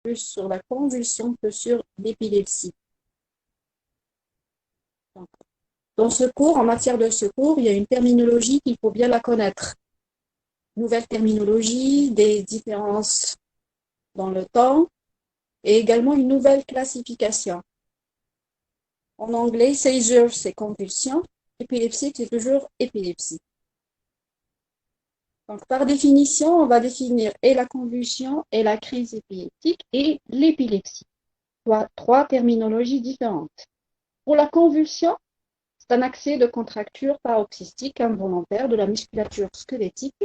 plus sur la convulsion que sur l'épilepsie. Dans ce cours, en matière de secours, il y a une terminologie qu'il faut bien la connaître. Nouvelle terminologie, des différences dans le temps et également une nouvelle classification. En anglais, seizure, c'est convulsion. Épilepsie, c'est toujours épilepsie. Donc, par définition, on va définir et la convulsion et la crise épileptique et l'épilepsie. Trois terminologies différentes. Pour la convulsion, c'est un accès de contracture paroxystique involontaire de la musculature squelettique,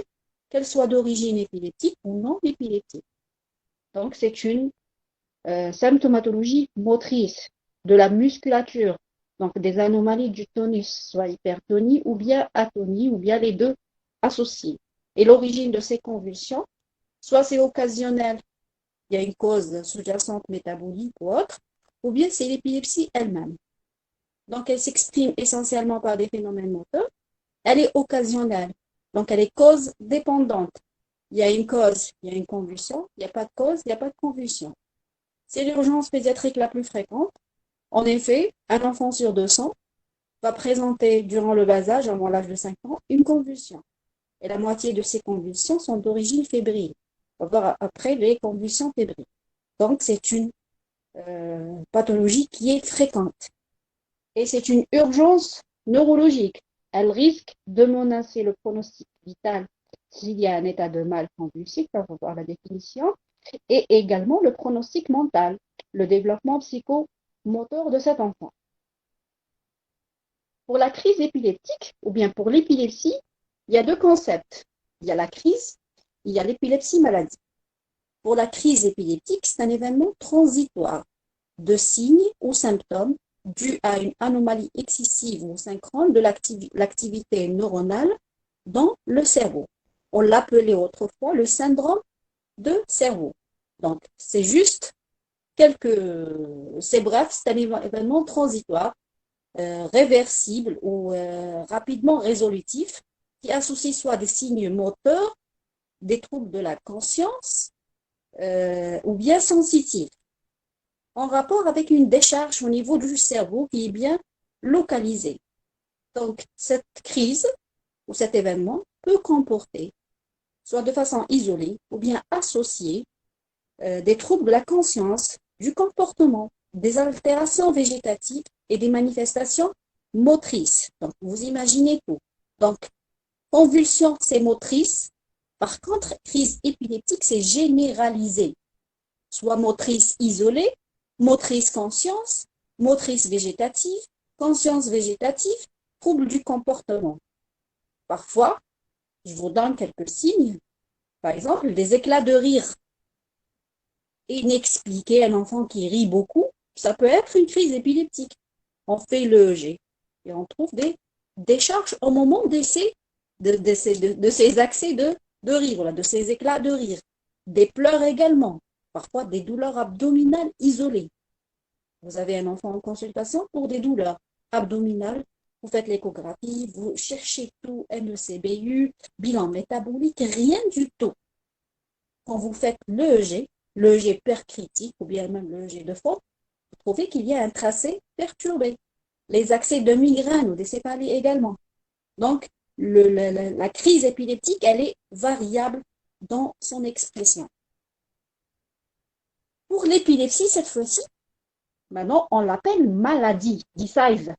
qu'elle soit d'origine épileptique ou non épileptique. Donc, c'est une symptomatologie motrice de la musculature, donc des anomalies du tonus, soit hypertonie ou bien atonie, ou bien les deux associés. Et l'origine de ces convulsions, soit c'est occasionnel, il y a une cause sous-jacente métabolique ou autre, ou bien c'est l'épilepsie elle-même. Donc elle s'exprime essentiellement par des phénomènes moteurs, elle est occasionnelle, donc elle est cause dépendante. Il y a une cause, il y a une convulsion, il n'y a pas de cause, il n'y a pas de convulsion. C'est l'urgence pédiatrique la plus fréquente. En effet, un enfant sur 200 va présenter durant le bas âge, avant l'âge de 5 ans, une convulsion. Et la moitié de ces convulsions sont d'origine fébrile. On va voir après les convulsions fébriles. Donc, c'est une pathologie qui est fréquente. Et c'est une urgence neurologique. Elle risque de menacer le pronostic vital s'il y a un état de mal convulsif, on va voir la définition, et également le pronostic mental, le développement psychomoteur de cet enfant. Pour la crise épileptique, ou bien pour l'épilepsie, il y a deux concepts. Il y a la crise, il y a l'épilepsie maladie. Pour la crise épileptique, c'est un événement transitoire de signes ou symptômes dus à une anomalie excessive ou synchrone de l'activité neuronale dans le cerveau. On l'appelait autrefois le syndrome de cerveau. Donc, c'est juste c'est bref, c'est un événement transitoire, réversible ou rapidement résolutif qui associe soit des signes moteurs, des troubles de la conscience ou bien sensitifs, en rapport avec une décharge au niveau du cerveau qui est bien localisée. Donc, cette crise ou cet événement peut comporter, soit de façon isolée ou bien associée, des troubles de la conscience, du comportement, des altérations végétatives et des manifestations motrices. Donc, vous imaginez tout. Donc, convulsion, c'est motrice. Par contre, crise épileptique, c'est généralisé. Soit motrice isolée, motrice conscience, motrice végétative, conscience végétative, trouble du comportement. Parfois, je vous donne quelques signes. Par exemple, des éclats de rire inexpliqués, un enfant qui rit beaucoup, ça peut être une crise épileptique. On fait le EEG et on trouve des décharges au moment de ces accès de rire, de ces éclats de rire. Des pleurs également, parfois des douleurs abdominales isolées. Vous avez un enfant en consultation pour des douleurs abdominales, vous faites l'échographie, vous cherchez tout, NECBU, bilan métabolique, rien du tout. Quand vous faites l'EEG percritique ou bien même l'EEG de fond, vous trouvez qu'il y a un tracé perturbé. Les accès de migraine ou des céphalées également. Donc, la crise épileptique, elle est variable dans son expression. Pour l'épilepsie, cette fois-ci, maintenant, on l'appelle maladie, disease.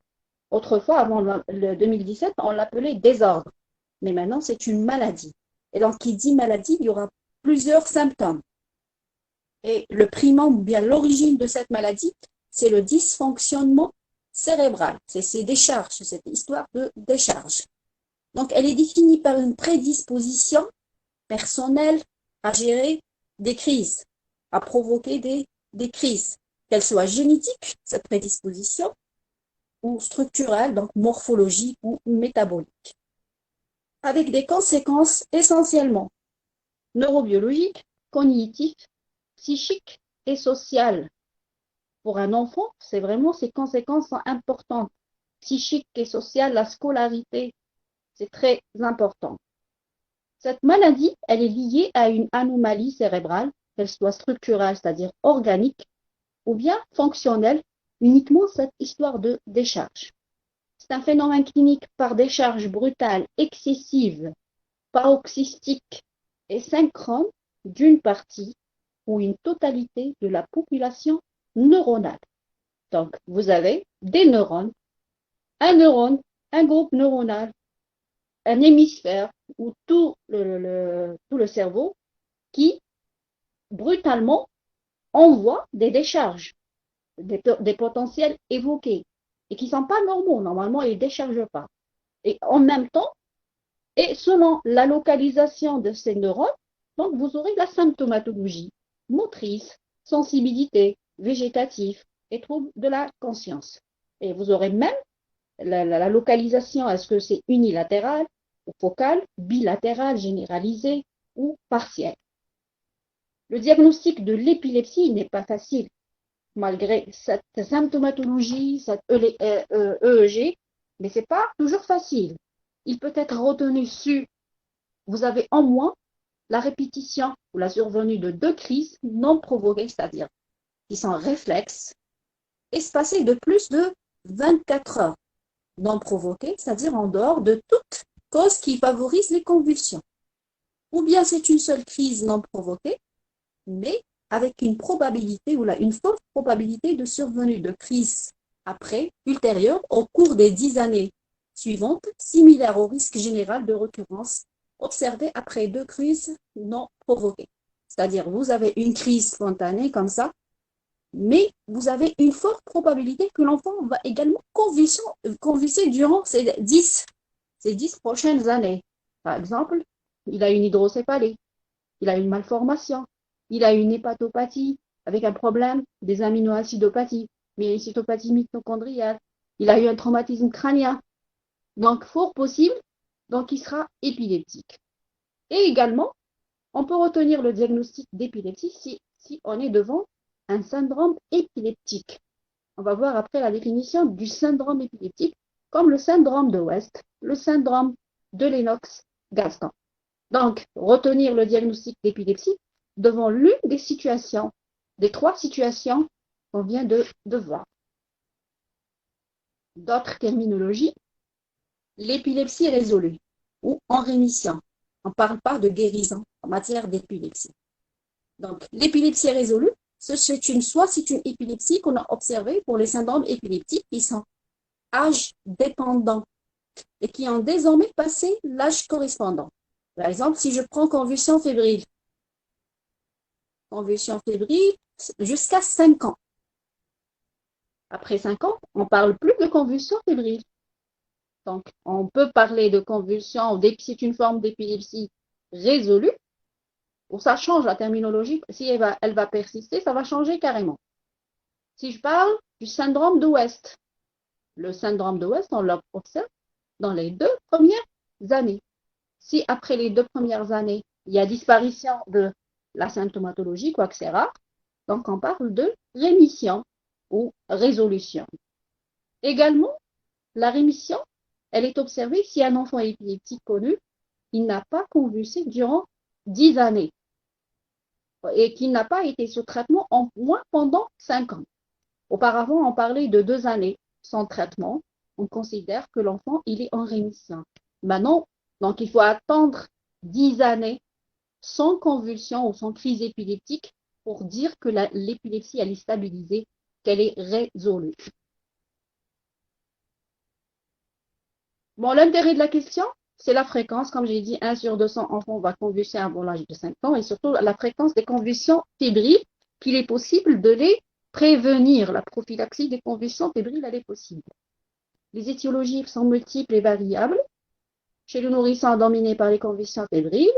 Autrefois, avant le 2017, on l'appelait désordre. Mais maintenant, c'est une maladie. Et donc, qui dit maladie, il y aura plusieurs symptômes. Et le primant, ou bien l'origine de cette maladie, c'est le dysfonctionnement cérébral. C'est ces décharges, cette histoire de décharge. Donc, elle est définie par une prédisposition personnelle à gérer des crises, à provoquer des crises, qu'elles soient génétiques, cette prédisposition, ou structurelle, donc morphologique ou métabolique, avec des conséquences essentiellement neurobiologiques, cognitives, psychiques et sociales. Pour un enfant, c'est vraiment ces conséquences sont importantes. Psychiques et sociales, la scolarité, c'est très important. Cette maladie, elle est liée à une anomalie cérébrale qu'elle soit structurelle, c'est-à-dire organique, ou bien fonctionnelle, uniquement cette histoire de décharge. C'est un phénomène clinique par décharge brutale, excessive, paroxystique et synchrone d'une partie ou une totalité de la population neuronale. Donc, vous avez des neurones, neurone, un groupe neuronal, un hémisphère ou tout le cerveau qui brutalement envoie des décharges, des potentiels évoqués et qui ne sont pas normaux. Normalement, ils ne déchargent pas. Et en même temps, et selon la localisation de ces neurones, donc vous aurez la symptomatologie motrice, sensibilité, végétative et troubles de la conscience. Et vous aurez même la localisation, est-ce que c'est unilatéral ou focal, bilatéral, généralisé ou partiel. Le diagnostic de l'épilepsie n'est pas facile, malgré cette symptomatologie, cette EEG, mais ce n'est pas toujours facile. Il peut être retenu sur, vous avez en moins la répétition ou la survenue de 2 crises non provoquées, c'est-à-dire qui sont réflexes, espacées de plus de 24 heures, non provoquées, c'est-à-dire en dehors de toute cause qui favorise les convulsions. Ou bien c'est une seule crise non provoquée, mais avec une probabilité ou une forte probabilité de survenue de crise après, ultérieure, au cours des 10 années suivantes, similaire au risque général de recurrence observé après 2 crises non provoquées. C'est-à-dire, vous avez une crise spontanée comme ça, mais vous avez une forte probabilité que l'enfant va également convulser durant ces 10 prochaines années. Par exemple, il a une hydrocéphalie, il a une malformation, il a une hépatopathie avec un problème des aminoacidopathie, myélocytopathie mitochondriale, il a eu un traumatisme crânien. Donc, fort possible, donc il sera épileptique. Et également, on peut retenir le diagnostic d'épilepsie si on est devant un syndrome épileptique. On va voir après la définition du syndrome épileptique, comme le syndrome de West, le syndrome de Lennox-Gastaut. Donc, retenir le diagnostic d'épilepsie devant l'une des situations, des 3 situations qu'on vient de voir. D'autres terminologies, l'épilepsie résolue ou en rémission. On ne parle pas de guérison en matière d'épilepsie. Donc, l'épilepsie résolue, c'est une épilepsie qu'on a observée pour les syndromes épileptiques qui sont âge dépendants et qui ont désormais passé l'âge correspondant. Par exemple, si je prends convulsion fébrile jusqu'à 5 ans. Après 5 ans, on ne parle plus de convulsion fébrile. Donc, on peut parler de convulsion, c'est une forme d'épilepsie résolue, ou ça change la terminologie. Si elle va persister, ça va changer carrément. Si je parle du syndrome de West, le syndrome de West, on l'observe dans les 2 premières années. Si après les 2 premières années, il y a disparition de la symptomatologie, quoique c'est rare, donc on parle de rémission ou résolution. Également, la rémission, elle est observée si un enfant épileptique connu, il n'a pas convulsé durant 10 années et qu'il n'a pas été sous traitement en moins pendant 5 ans. Auparavant, on parlait de 2 années sans traitement. On considère que l'enfant, il est en rémission. Maintenant, donc il faut attendre 10 années sans convulsion ou sans crise épileptique pour dire que l'épilepsie, elle est stabilisée, qu'elle est résolue. Bon, l'intérêt de la question, c'est la fréquence. Comme j'ai dit, 1 sur 200 enfants va convulser avant l'âge de 5 ans et surtout la fréquence des convulsions fébriles, qu'il est possible de les prévenir. La prophylaxie des convulsions fébriles, elle est possible. Les étiologies sont multiples et variables. Chez le nourrisson, dominé par les convulsions fébriles,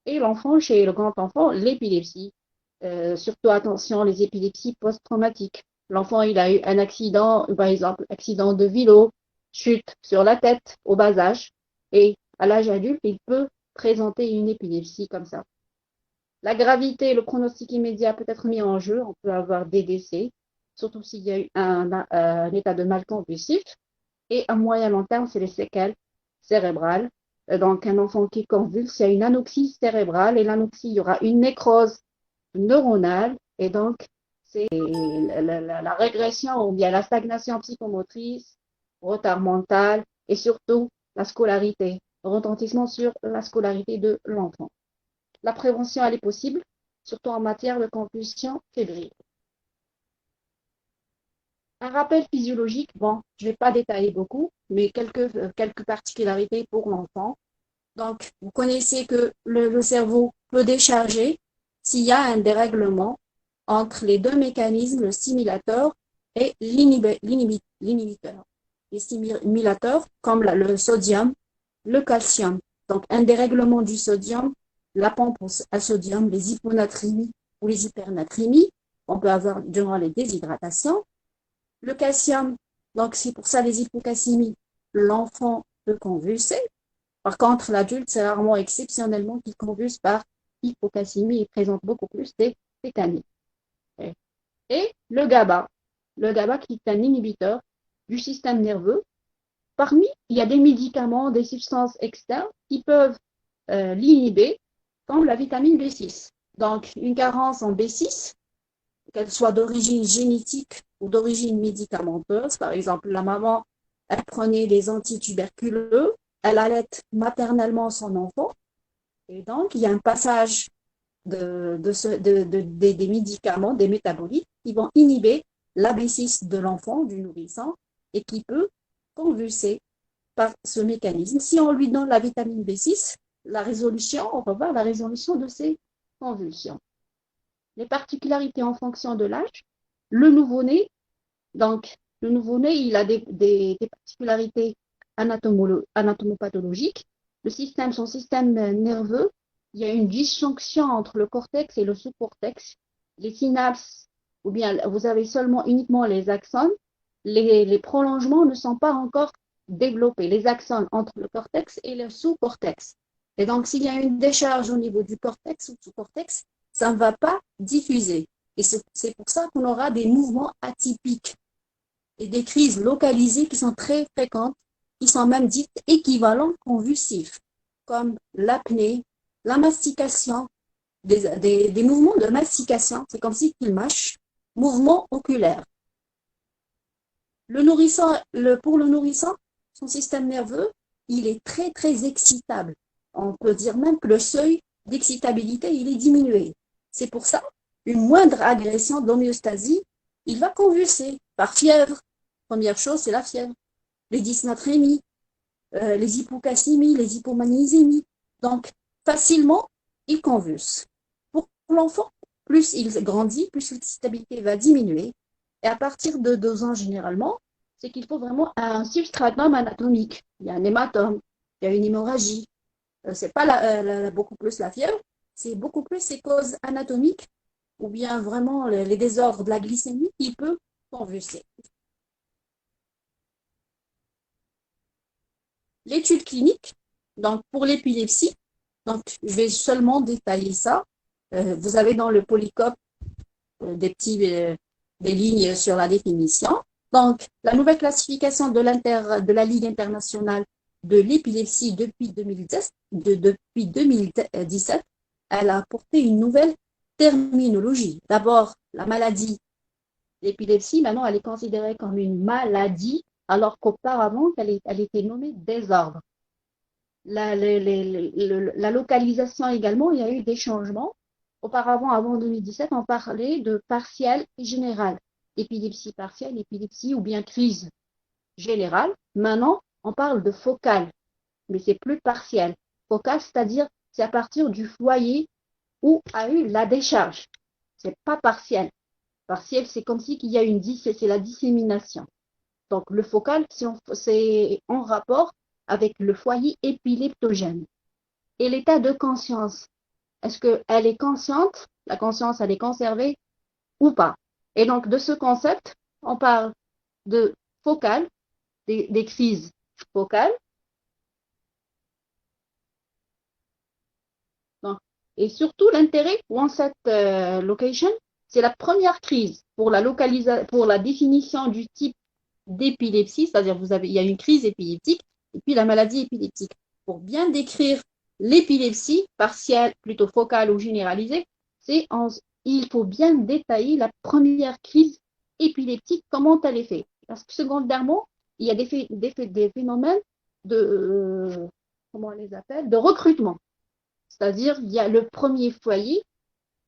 et l'enfant, chez le grand enfant, l'épilepsie. Surtout, attention, les épilepsies post-traumatiques. L'enfant, il a eu un accident, par exemple, accident de vélo, chute sur la tête au bas âge, et à l'âge adulte, il peut présenter une épilepsie comme ça. La gravité, le pronostic immédiat peut être mis en jeu. On peut avoir des décès, surtout s'il y a eu un état de mal convulsif. Et à moyen long terme, c'est les séquelles cérébrales. Donc, un enfant qui convulse, il y a une anoxie cérébrale. Et l'anoxie, il y aura une nécrose neuronale et donc c'est la régression ou bien la stagnation psychomotrice, retard mental et surtout la scolarité, retentissement sur la scolarité de l'enfant. La prévention, elle est possible, surtout en matière de convulsions fébriles. Un rappel physiologique, bon, je ne vais pas détailler beaucoup, mais quelques particularités pour l'enfant. Donc, vous connaissez que le cerveau peut décharger s'il y a un dérèglement entre les deux mécanismes, le stimulateur et l'inhibiteur. Les stimulateurs, comme le sodium, le calcium. Donc, un dérèglement du sodium, la pompe à sodium, les hyponatrémies ou les hypernatrémies, on peut avoir durant les déshydratations. Le calcium, donc c'est pour ça les hypocalcémies, l'enfant peut convulser. Par contre, l'adulte, c'est rarement exceptionnellement qu'il convulse par hypocalcémie et présente beaucoup plus des tétanies. Et le GABA qui est un inhibiteur du système nerveux. Parmi, il y a des médicaments, des substances externes qui peuvent l'inhiber, comme la vitamine B6. Donc, une carence en B6, qu'elle soit d'origine génétique ou d'origine médicamenteuse, par exemple, la maman, elle prenait des antituberculeux, elle allait maternellement son enfant, et donc il y a un passage des médicaments, des métabolites qui vont inhiber la B6 de l'enfant, du nourrisson, et qui peut convulser par ce mécanisme. Si on lui donne la vitamine B6, on va voir la résolution de ces convulsions. Les particularités en fonction de l'âge, le nouveau-né, donc le nouveau-né, il a des particularités anatomopathologiques. Son système nerveux, il y a une disjonction entre le cortex et le sous-cortex. Les synapses, ou bien vous avez uniquement les axones, les prolongements ne sont pas encore développés, les axones entre le cortex et le sous-cortex. Et donc, s'il y a une décharge au niveau du cortex ou du sous-cortex, ça ne va pas diffuser. Et c'est pour ça qu'on aura des mouvements atypiques et des crises localisées qui sont très fréquentes, qui sont même dites équivalents convulsifs, comme l'apnée, la mastication, des mouvements de mastication, c'est comme si il mâche, mouvements oculaires. Pour le nourrisson, son système nerveux, il est très, très excitable. On peut dire même que le seuil d'excitabilité, il est diminué. C'est pour ça, une moindre agression d'homéostasie, il va convulser par fièvre. Première chose, c'est la fièvre. Les dysnatrémies, les hypocalcémies, les hypomagnésémies. Donc, facilement, il convulse. Pour l'enfant, plus il grandit, plus l'excitabilité va diminuer. Et à partir de 2 ans, généralement, c'est qu'il faut vraiment un substratum anatomique. Il y a un hématome, il y a une hémorragie. C'est pas beaucoup plus la fièvre, c'est beaucoup plus ces causes anatomiques ou bien vraiment les désordres de la glycémie qui peut convulser. L'étude clinique, donc pour l'épilepsie, donc je vais seulement détailler ça. Vous avez dans le polycope des lignes sur la définition. Donc, la nouvelle classification de la Ligue internationale de l'épilepsie depuis 2017, elle a apporté une nouvelle terminologie. D'abord, la maladie, l'épilepsie, maintenant, elle est considérée comme une maladie, alors qu'auparavant, elle était nommée désordre. La localisation également, il y a eu des changements. Auparavant, avant 2017, on parlait de partiel et général. Épilepsie partielle, épilepsie ou bien crise générale. Maintenant, on parle de focale, mais c'est plus partiel. Focale, c'est-à-dire c'est à partir du foyer où a eu la décharge. C'est pas partiel. Partiel, c'est comme si qu'il y a c'est la dissémination. Donc le focal, c'est en rapport avec le foyer épileptogène. Et l'état de conscience, est-ce qu'elle est consciente? La conscience, elle est conservée ou pas? Et donc, de ce concept, on parle de focal, des crises focales. Donc, et surtout, l'intérêt onset location, c'est la première crise pour la définition du type d'épilepsie, c'est-à-dire il y a une crise épileptique et puis la maladie épileptique. Pour bien décrire l'épilepsie partielle, plutôt focale ou généralisée, c'est il faut bien détailler la première crise épileptique, comment elle est faite. Parce que secondairement, il y a des phénomènes de, comment on les appelle, de recrutement. C'est-à-dire, il y a le premier foyer,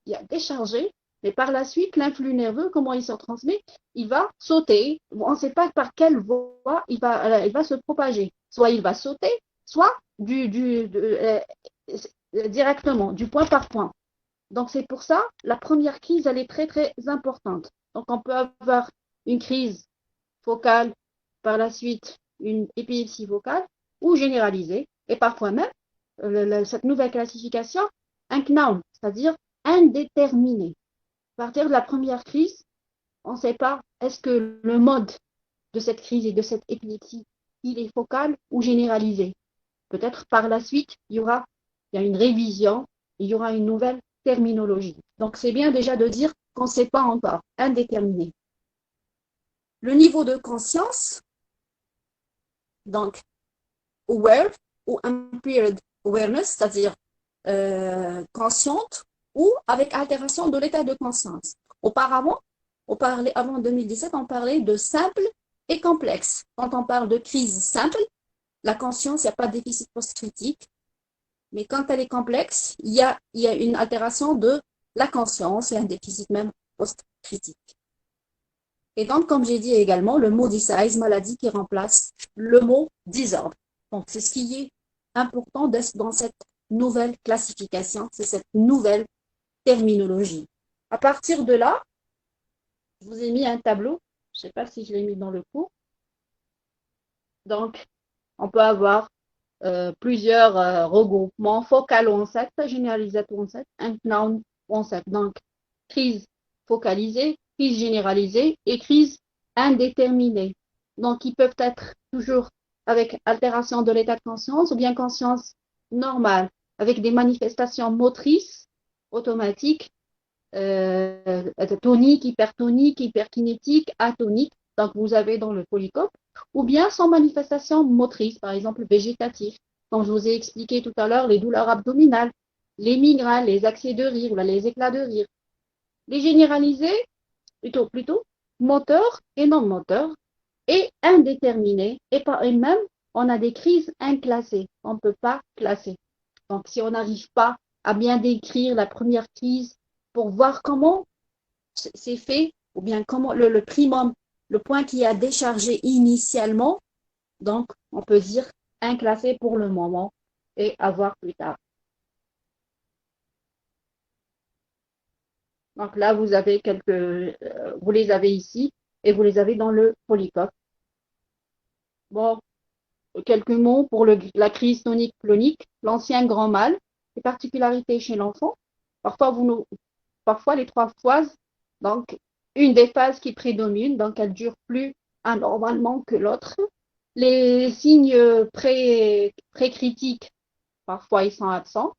il y a déchargé, mais par la suite, l'influx nerveux, comment il se transmet, il va sauter. On ne sait pas par quelle voie il va se propager. Soit il va sauter, soit directement, du point par point. Donc, c'est pour ça, la première crise, elle est très, très importante. Donc, on peut avoir une crise focale, par la suite, une épilepsie vocale ou généralisée, et parfois même, cette nouvelle classification, un CNAM, c'est-à-dire indéterminé. À partir de la première crise, on ne sait pas est-ce que le mode de cette crise et de cette épilepsie, il est focal ou généralisé. Peut-être par la suite, il y a une révision, il y aura une nouvelle terminologie. Donc, c'est bien déjà de dire qu'on ne sait pas encore, indéterminé. Le niveau de conscience, donc aware ou impaired awareness, c'est-à-dire consciente ou avec altération de l'état de conscience. Auparavant, avant 2017, on parlait de simple et complexe. Quand on parle de crise simple, la conscience, il n'y a pas de déficit post-critique. Mais quand elle est complexe, il y a une altération de la conscience et un déficit même post-critique. Et donc, comme j'ai dit également, le mot disease, maladie, qui remplace le mot désordre. Donc, c'est ce qui est important dans cette nouvelle classification, c'est cette nouvelle terminologie. À partir de là, je vous ai mis un tableau, je ne sais pas si je l'ai mis dans le cours. Donc, on peut avoir plusieurs regroupements, focal onset, généralisateur onset, unknown onset. Donc, crise focalisée, crise généralisée et crise indéterminée. Donc, ils peuvent être toujours avec altération de l'état de conscience ou bien conscience normale, avec des manifestations motrices automatiques, toniques, hypertoniques, hyperkinétiques, atoniques. Donc, vous avez dans le polycope, ou bien sans manifestation motrice, par exemple végétative. Comme je vous ai expliqué tout à l'heure, les douleurs abdominales, les migraines, les accès de rire, les éclats de rire. Les généralisés, plutôt moteurs et non moteurs, et indéterminés, et même, on a des crises inclassées, on ne peut pas classer. Donc, si on n'arrive pas à bien décrire la première crise pour voir comment c'est fait, ou bien comment le primum, le point qui a déchargé initialement, donc on peut dire inclassé pour le moment et à voir plus tard. Donc là, vous avez vous les avez ici et vous les avez dans le polycope. Bon, quelques mots pour la crise tonique-clonique, l'ancien grand mal, les particularités chez l'enfant. Parfois, parfois les trois phases, donc une des phases qui prédomine, donc elle dure plus anormalement que l'autre. Les signes pré-critiques, parfois ils sont absents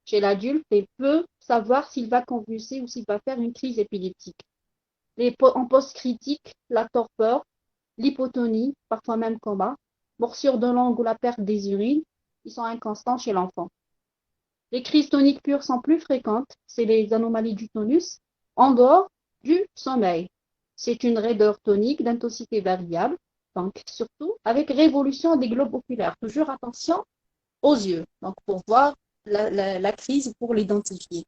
chez l'adulte et peut savoir s'il va convulser ou s'il va faire une crise épileptique. En post-critique, la torpeur, l'hypotonie, parfois même coma, morsure de langue ou la perte des urines, ils sont inconstants chez l'enfant. Les crises toniques pures sont plus fréquentes, c'est les anomalies du tonus, en dehors du sommeil. C'est une raideur tonique d'intensité variable, donc surtout avec révolution des globes oculaires. Toujours attention aux yeux, donc pour voir la crise, pour l'identifier.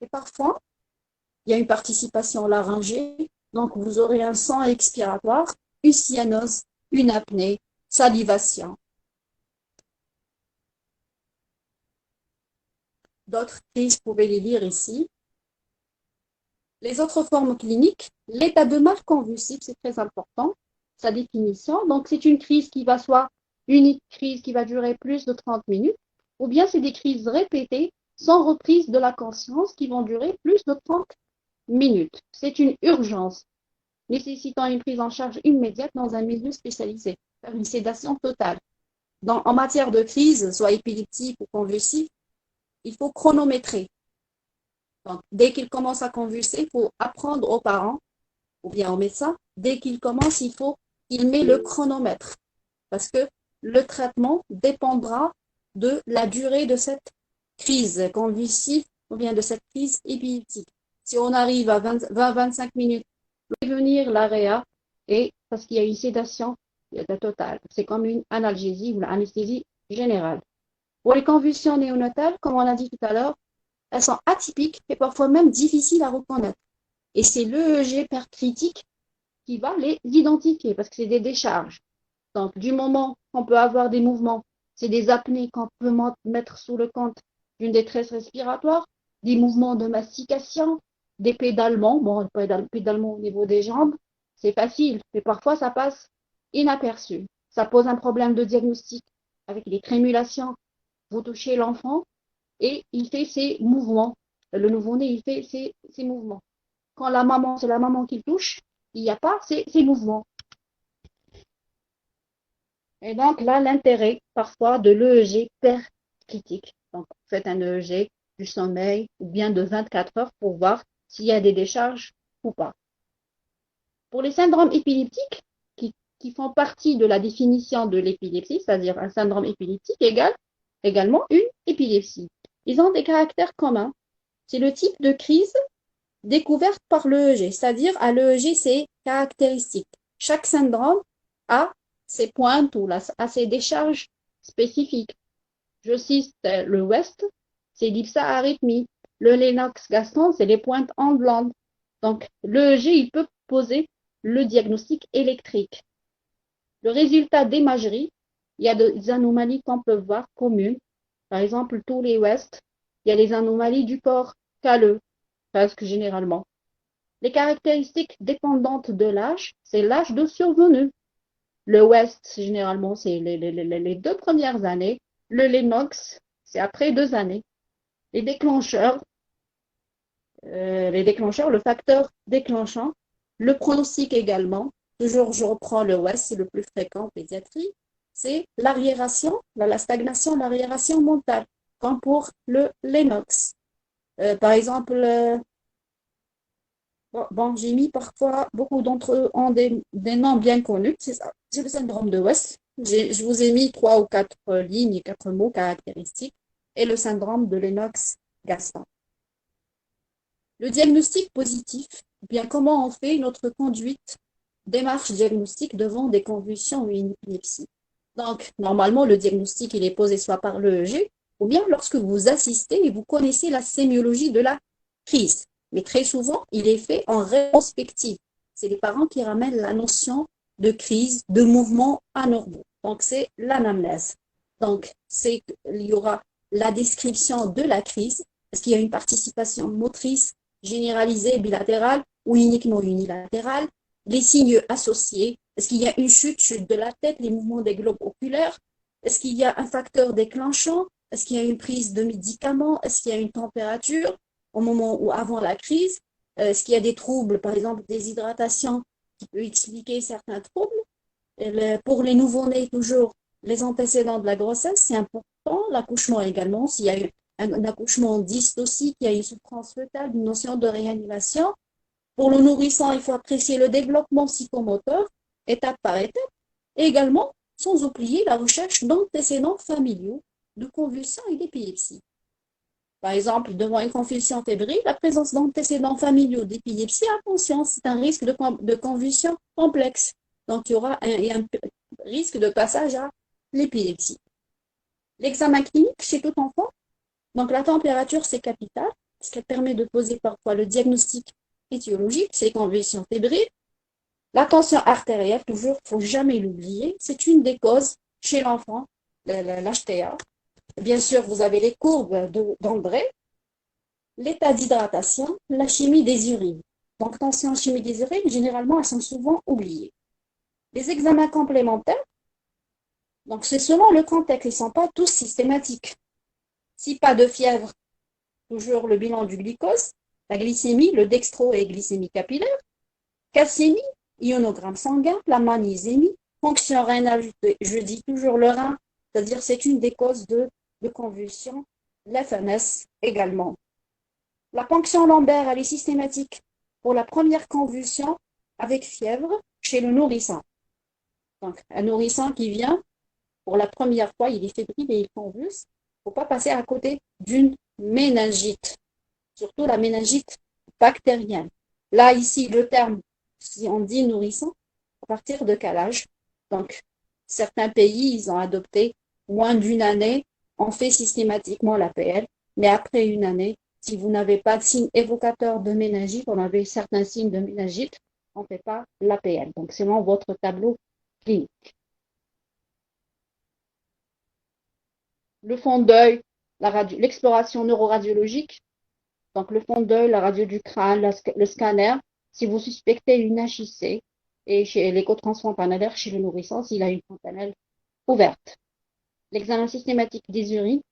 Et parfois, il y a une participation laryngée, donc vous aurez un sang expiratoire, une cyanose, une apnée, salivation. D'autres crises, vous pouvez les lire ici. Les autres formes cliniques, l'état de mal convulsif, c'est très important, sa définition. Donc, c'est une crise qui va soit une crise qui va durer plus de 30 minutes, ou bien c'est des crises répétées sans reprise de la conscience qui vont durer plus de 30 minutes. C'est une urgence nécessitant une prise en charge immédiate dans un milieu spécialisé, faire une sédation totale. En matière de crise, soit épileptique ou convulsive, il faut chronométrer. Donc, dès qu'il commence à convulser, il faut apprendre aux parents ou bien aux médecins, dès qu'il commence, il met le chronomètre parce que le traitement dépendra de la durée de cette crise convulsive ou bien de cette crise épileptique. Si on arrive à 20-25 minutes, prévenir l'AREA et parce qu'il y a une sédation totale. C'est comme une analgésie ou l'anesthésie générale. Pour les convulsions néonatales, comme on a dit tout à l'heure, elles sont atypiques et parfois même difficiles à reconnaître. Et c'est l'EEG critique qui va les identifier parce que c'est des décharges. Donc, du moment qu'on peut avoir des mouvements, c'est des apnées qu'on peut mettre sous le compte d'une détresse respiratoire, des mouvements de mastication, des pédalements. Bon, pédalement au niveau des jambes, c'est facile, mais parfois ça passe inaperçu. Ça pose un problème de diagnostic avec les trémulations. Vous touchez l'enfant et il fait ses mouvements. Le nouveau-né, il fait ses mouvements. Quand la maman, c'est la maman qui le touche, il n'y a pas ces mouvements. Et donc là, l'intérêt parfois de l'EEG critique. Donc, vous faites un EEG du sommeil ou bien de 24 heures pour voir s'il y a des décharges ou pas. Pour les syndromes épileptiques, qui font partie de la définition de l'épilepsie, c'est-à-dire un syndrome épileptique égale également une épilepsie. Ils ont des caractères communs. C'est le type de crise découverte par l'EEG, c'est-à-dire à l'EEG, c'est caractéristique. Chaque syndrome a ses pointes ou à ses décharges spécifiques. Je cite le West, c'est l'ipsa-arythmie. Le Lennox-Gastaut, c'est les pointes amblantes. Donc, l'EEG, il peut poser le diagnostic électrique. Le résultat d'imagerie, il y a des anomalies qu'on peut voir communes. Par exemple, tous les West, il y a les anomalies du corps calleux, presque généralement. Les caractéristiques dépendantes de l'âge, c'est l'âge de survenue. Le West, généralement, c'est les 2 premières années. Le Lennox, c'est après 2 années. Les déclencheurs, le facteur déclenchant, le pronostic également. Toujours, je reprends le West, c'est le plus fréquent en pédiatrie. C'est l'arriération, la stagnation, l'arriération mentale, comme pour le Lennox. Par exemple, bon, j'ai mis parfois, beaucoup d'entre eux ont des noms bien connus, c'est ça, c'est le syndrome de West. Je vous ai mis 3 ou 4 lignes et 4 mots caractéristiques et le syndrome de Lennox-Gastaut. Le diagnostic positif, bien comment on fait notre conduite, démarche diagnostique devant des convulsions ou une épilepsie. Donc, normalement, le diagnostic, il est posé soit par l'EEG ou bien lorsque vous assistez et vous connaissez la sémiologie de la crise. Mais très souvent, il est fait en rétrospective. C'est les parents qui ramènent la notion de crise, de mouvement anormaux. Donc, c'est l'anamnèse. Donc, il y aura la description de la crise. Est-ce qu'il y a une participation motrice généralisée, bilatérale ou uniquement unilatérale? Les signes associés. Est-ce qu'il y a une chute de la tête, les mouvements des globes oculaires? Est-ce qu'il y a un facteur déclenchant? Est-ce qu'il y a une prise de médicaments? Est-ce qu'il y a une température au moment ou avant la crise? Est-ce qu'il y a des troubles, par exemple déshydratation, qui peut expliquer certains troubles? Pour les nouveau-nés, toujours, les antécédents de la grossesse, c'est important. L'accouchement également, s'il y a eu un accouchement dystocique, il y a une souffrance fœtale, une notion de réanimation. Pour le nourrisson, il faut apprécier le développement psychomoteur, étape par étape, et également, sans oublier la recherche d'antécédents familiaux, de convulsions et d'épilepsie. Par exemple, devant une convulsion fébrile, la présence d'antécédents familiaux d'épilepsie, attention, c'est un risque de convulsion complexe. Donc, il y aura un risque de passage à l'épilepsie. L'examen clinique chez tout enfant, donc la température, c'est capital, parce qu'elle permet de poser parfois le diagnostic étiologique, c'est les convulsions fébriles. La tension artérielle, toujours, il ne faut jamais l'oublier, c'est une des causes chez l'enfant, l'HTA. Bien sûr, vous avez les courbes d'André, l'état d'hydratation, la chimie des urines. Donc, tension, chimie des urines, généralement, elles sont souvent oubliées. Les examens complémentaires, donc c'est selon le contexte, ils ne sont pas tous systématiques. Si pas de fièvre, toujours le bilan du glucose, la glycémie, le dextro et glycémie capillaire, calcémie, ionogramme sanguin, la magnésémie, fonction rénale, je dis toujours le rein, c'est-à-dire c'est une des causes de convulsion, l'FMS également. La ponction lombaire, elle est systématique pour la première convulsion avec fièvre chez le nourrisson. Donc, un nourrisson qui vient pour la première fois, il est fébrile et il convulse. Il ne faut pas passer à côté d'une méningite. Surtout la méningite bactérienne. Là, ici, le terme, si on dit nourrisson, à partir de quel âge? Donc, certains pays, ils ont adopté moins d'une année, on fait systématiquement l'APL, mais après une année, si vous n'avez pas de signe évocateur de méningite, on avait certains signes de méningite, on ne fait pas l'APL. Donc, selon votre tableau clinique. Le fond d'œil, l'exploration neuroradiologique, donc le fond d'œil, la radio du crâne, le scanner, si vous suspectez une HIC, et chez l'échotransfrontalaire, chez le nourrisson, s'il a une fontanelle ouverte. L'examen systématique des urines,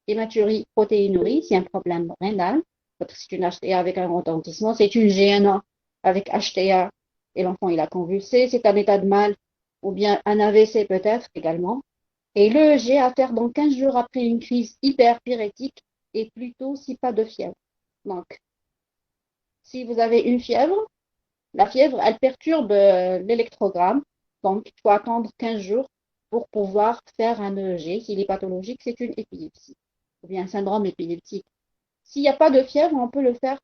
hématurie, protéinurie, s'il y a un problème rénal, peut-être c'est une HTA avec un retentissement, c'est une GNA avec HTA et l'enfant il a convulsé, c'est un état de mal ou bien un AVC peut-être également. Et l'EEG à faire dans 15 jours après une crise hyperpyrétique et plutôt si pas de fièvre. Donc, si vous avez une fièvre, la fièvre, elle perturbe l'électrogramme. Donc, il faut attendre 15 jours pour pouvoir faire un EEG. S'il est pathologique, c'est une épilepsie ou bien un syndrome épileptique. S'il n'y a pas de fièvre, on peut le faire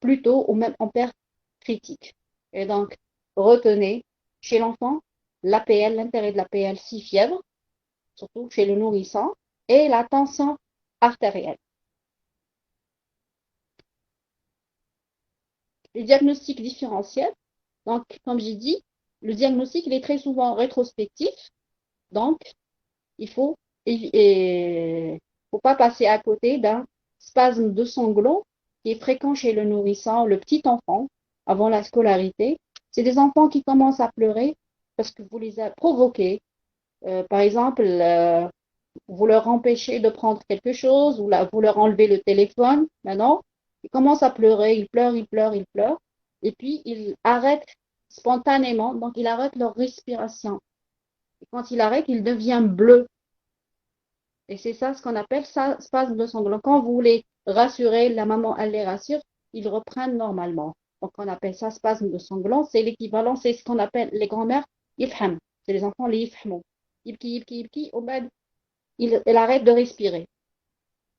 plus tôt ou même en perte critique. Et donc, retenez, chez l'enfant, l'APL, l'intérêt de l'APL, 6 fièvres, surtout chez le nourrisson, et la tension artérielle. Les diagnostics différentiels, donc, comme j'ai dit, le diagnostic il est très souvent rétrospectif, donc il faut pas passer à côté d'un spasme de sanglot qui est fréquent chez le nourrisson, le petit enfant, avant la scolarité. C'est des enfants qui commencent à pleurer parce que vous les avez provoqués. Par exemple, vous leur empêchez de prendre quelque chose, ou vous leur enlevez le téléphone. Maintenant, ils commencent à pleurer, ils pleurent, ils pleurent, ils pleurent. Et puis, ils arrêtent spontanément, donc ils arrêtent leur respiration. Et quand il arrête, il devient bleu. Et c'est ça ce qu'on appelle ça, spasme de sanglot. Quand vous les rassurez, la maman, elle les rassure, ils reprennent normalement. Donc, on appelle ça spasme de sanglot. C'est l'équivalent, c'est ce qu'on appelle les grands-mères, yifham. C'est les enfants, les yifhamou. Yibki, yibki, yibki, au bed, il arrête de respirer.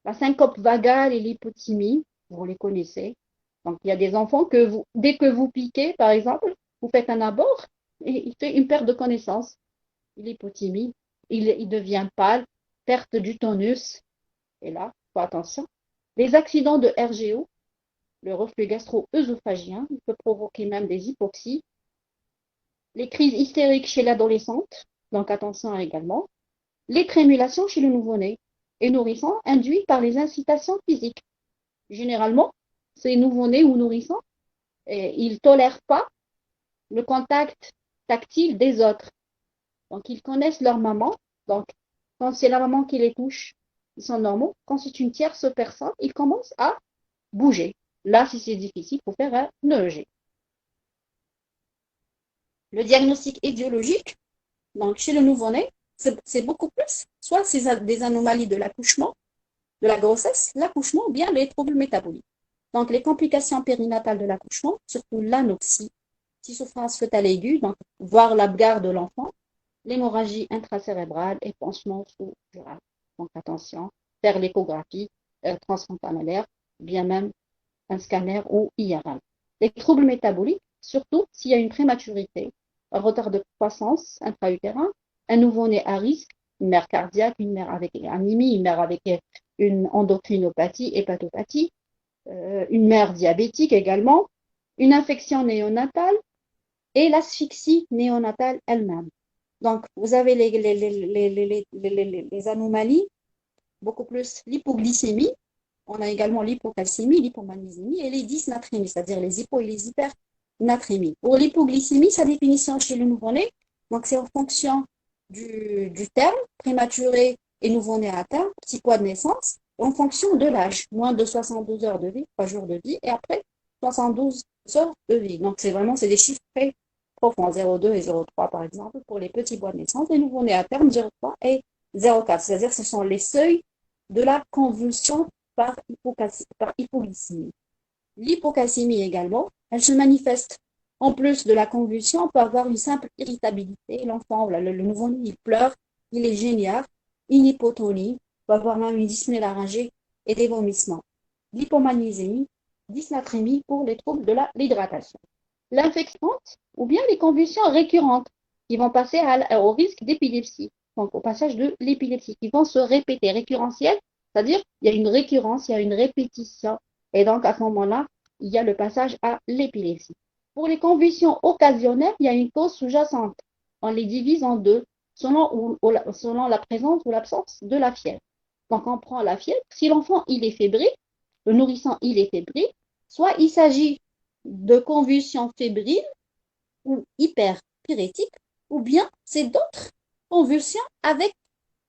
La syncope vagale et l'hypothymie, vous les connaissez. Donc, il y a des enfants que dès que vous piquez, par exemple, vous faites un abord et il fait une perte de connaissance. L'hypothymie, il devient pâle, perte du tonus. Et là, faut attention. Les accidents de RGO, le reflux gastro-œsophagien, il peut provoquer même des hypoxies. Les crises hystériques chez l'adolescente, donc attention également. Les trémulations chez le nouveau-né et nourrisson induites par les incitations physiques. Généralement, ces nouveau-nés ou nourrissons, ils ne tolèrent pas le contact tactile des autres. Donc, ils connaissent leur maman. Donc, quand c'est la maman qui les touche, ils sont normaux. Quand c'est une tierce personne, ils commencent à bouger. Là, si c'est difficile, il faut faire un EEG. Le diagnostic étiologique, donc chez le nouveau-né, c'est beaucoup plus. Soit c'est des anomalies de l'accouchement, de la grossesse, l'accouchement ou bien les troubles métaboliques. Donc, les complications périnatales de l'accouchement, surtout l'anoxie, si souffrance fœtale aiguë, donc voir l'abgare de l'enfant, l'hémorragie intracérébrale et pansement sous-dural. Donc, attention, faire l'échographie transfrontalaire, bien même un scanner ou IRM. Les troubles métaboliques, surtout s'il y a une prématurité, un retard de croissance intra-utérin, un nouveau-né à risque, une mère cardiaque, une mère avec anémie, une mère avec une endocrinopathie, hépatopathie, une mère diabétique également, une infection néonatale et l'asphyxie néonatale elle-même. Donc, vous avez les anomalies, beaucoup plus l'hypoglycémie, on a également l'hypocalcémie, l'hypomagnésémie et les dysnatrémies, c'est-à-dire les hypo et les hypernatrémies. Pour l'hypoglycémie, sa définition chez le nouveau-né, donc c'est en fonction du terme, prématuré et nouveau-né à terme, petit poids de naissance, en fonction de l'âge, moins de 72 heures de vie, 3 jours de vie, et après 72 heures de vie. Donc, c'est des chiffres très profonds, 0,2 et 0,3 par exemple, pour les petits poids de naissance, et nouveau-né à terme, 0,3 et 0,4. C'est-à-dire ce sont les seuils de la convulsion par hypoglycémie. L'hypocalcémie également, elle se manifeste en plus de la convulsion, on peut avoir une simple irritabilité. L'enfant, le nouveau-né, il pleure, il est génial, une hypotonie, on peut avoir même une dyspnée laryngée et des vomissements. L'hypomagnésémie, dysnatrémie pour les troubles de l'hydratation. L'infection ou bien les convulsions récurrentes qui vont passer au risque d'épilepsie, donc au passage de l'épilepsie, qui vont se répéter, récurrentielles, c'est-à-dire il y a une récurrence, il y a une répétition, et donc à ce moment-là, il y a le passage à l'épilepsie. Pour les convulsions occasionnelles, il y a une cause sous-jacente. On les divise en deux, selon la présence ou l'absence de la fièvre. Donc on prend la fièvre, si l'enfant il est fébrile, le nourrisson il est fébrile, soit il s'agit de convulsions fébriles ou hyperpyrétiques, ou bien c'est d'autres convulsions avec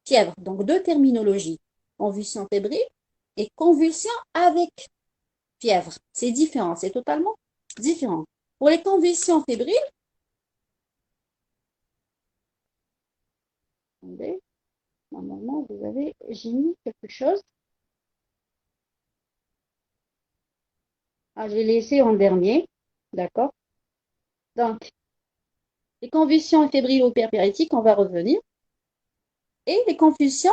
fièvre. Donc deux terminologies, convulsions fébriles et convulsions avec fièvre. C'est différent, c'est totalement différent. Pour les convulsions fébriles, attendez, normalement vous avez, j'ai mis quelque chose. Ah, j'ai laissé en dernier, d'accord. Donc, les convulsions fébriles ou hyperpyrétiques, on va revenir. Et les convulsions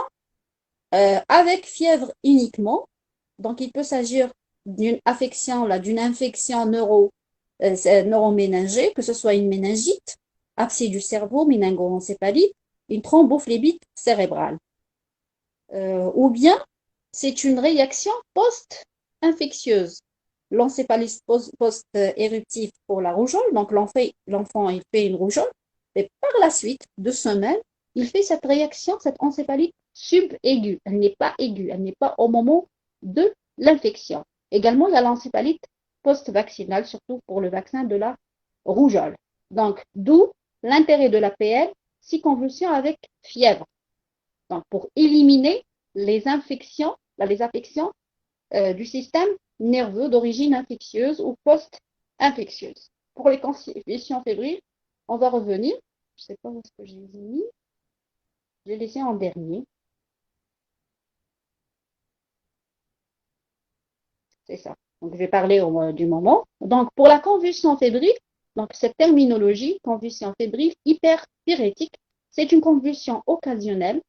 avec fièvre uniquement. Donc, il peut s'agir d'une affection, là, d'une infection neuroméningée, que ce soit une méningite, abcès du cerveau, méningoencéphalite, une thrombophlébite cérébrale. Ou bien, c'est une réaction post-infectieuse. L'encéphalite post-éruptif pour la rougeole, donc l'enfant il fait une rougeole, et par la suite, 2 semaines, il fait cette réaction, cette encéphalite subaiguë. Elle n'est pas aiguë, elle n'est pas au moment de l'infection. Également, il y a l'encéphalite post-vaccinale, surtout pour le vaccin de la rougeole. Donc, d'où l'intérêt de l'APL, 6 convulsions avec fièvre. Donc, pour éliminer les infections, les affections du système nerveux d'origine infectieuse ou post-infectieuse. Pour les convulsions fébriles, on va revenir. Je ne sais pas où est-ce que j'ai mis. J'ai laissé en dernier. C'est ça. Donc, je vais parler du moment. Donc, pour la convulsion fébrile, donc cette terminologie, convulsion fébrile hyperpyrétique, c'est une convulsion occasionnelle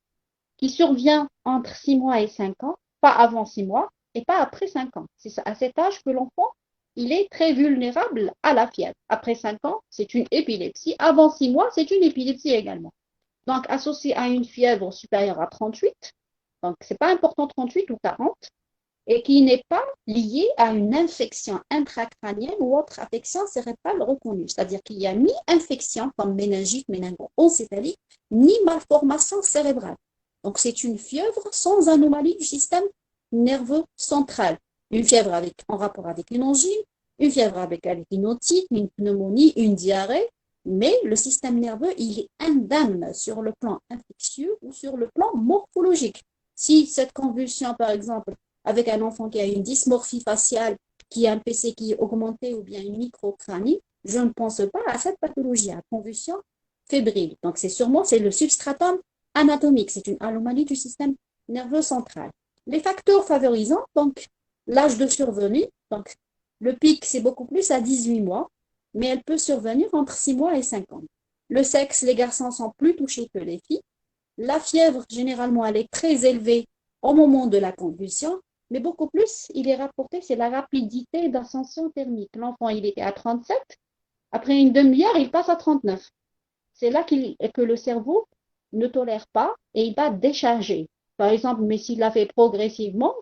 qui survient entre 6 mois et 5 ans, pas avant 6 mois et pas après 5 ans. C'est à cet âge que l'enfant, il est très vulnérable à la fièvre. Après 5 ans, c'est une épilepsie. Avant 6 mois, c'est une épilepsie également. Donc, associée à une fièvre supérieure à 38, donc c'est pas important 38 ou 40, et qui n'est pas liée à une infection intracrânienne ou autre affection cérébrale reconnue. C'est-à-dire qu'il n'y a ni infection comme méningite, méningo-encéphalite, ni malformation cérébrale. Donc, c'est une fièvre sans anomalie du système nerveux central. Une fièvre en rapport avec une angine, une fièvre avec une otite, une pneumonie, une diarrhée, mais le système nerveux, il est indemne sur le plan infectieux ou sur le plan morphologique. Si cette convulsion, par exemple, avec un enfant qui a une dysmorphie faciale, qui a un PC qui est augmenté ou bien une microcranie, je ne pense pas à cette pathologie, à convulsion fébrile. Donc, c'est le substratum anatomique, c'est une anomalie du système nerveux central. Les facteurs favorisants, donc l'âge de survenue, donc le pic c'est beaucoup plus à 18 mois, mais elle peut survenir entre 6 mois et 5 ans. Le sexe, les garçons sont plus touchés que les filles. La fièvre, généralement, elle est très élevée au moment de la convulsion, mais beaucoup plus, il est rapporté, c'est la rapidité d'ascension thermique. L'enfant, il était à 37, après une demi-heure, il passe à 39. C'est là que le cerveau ne tolère pas et il va décharger. Par exemple, mais s'il l'a fait progressivement,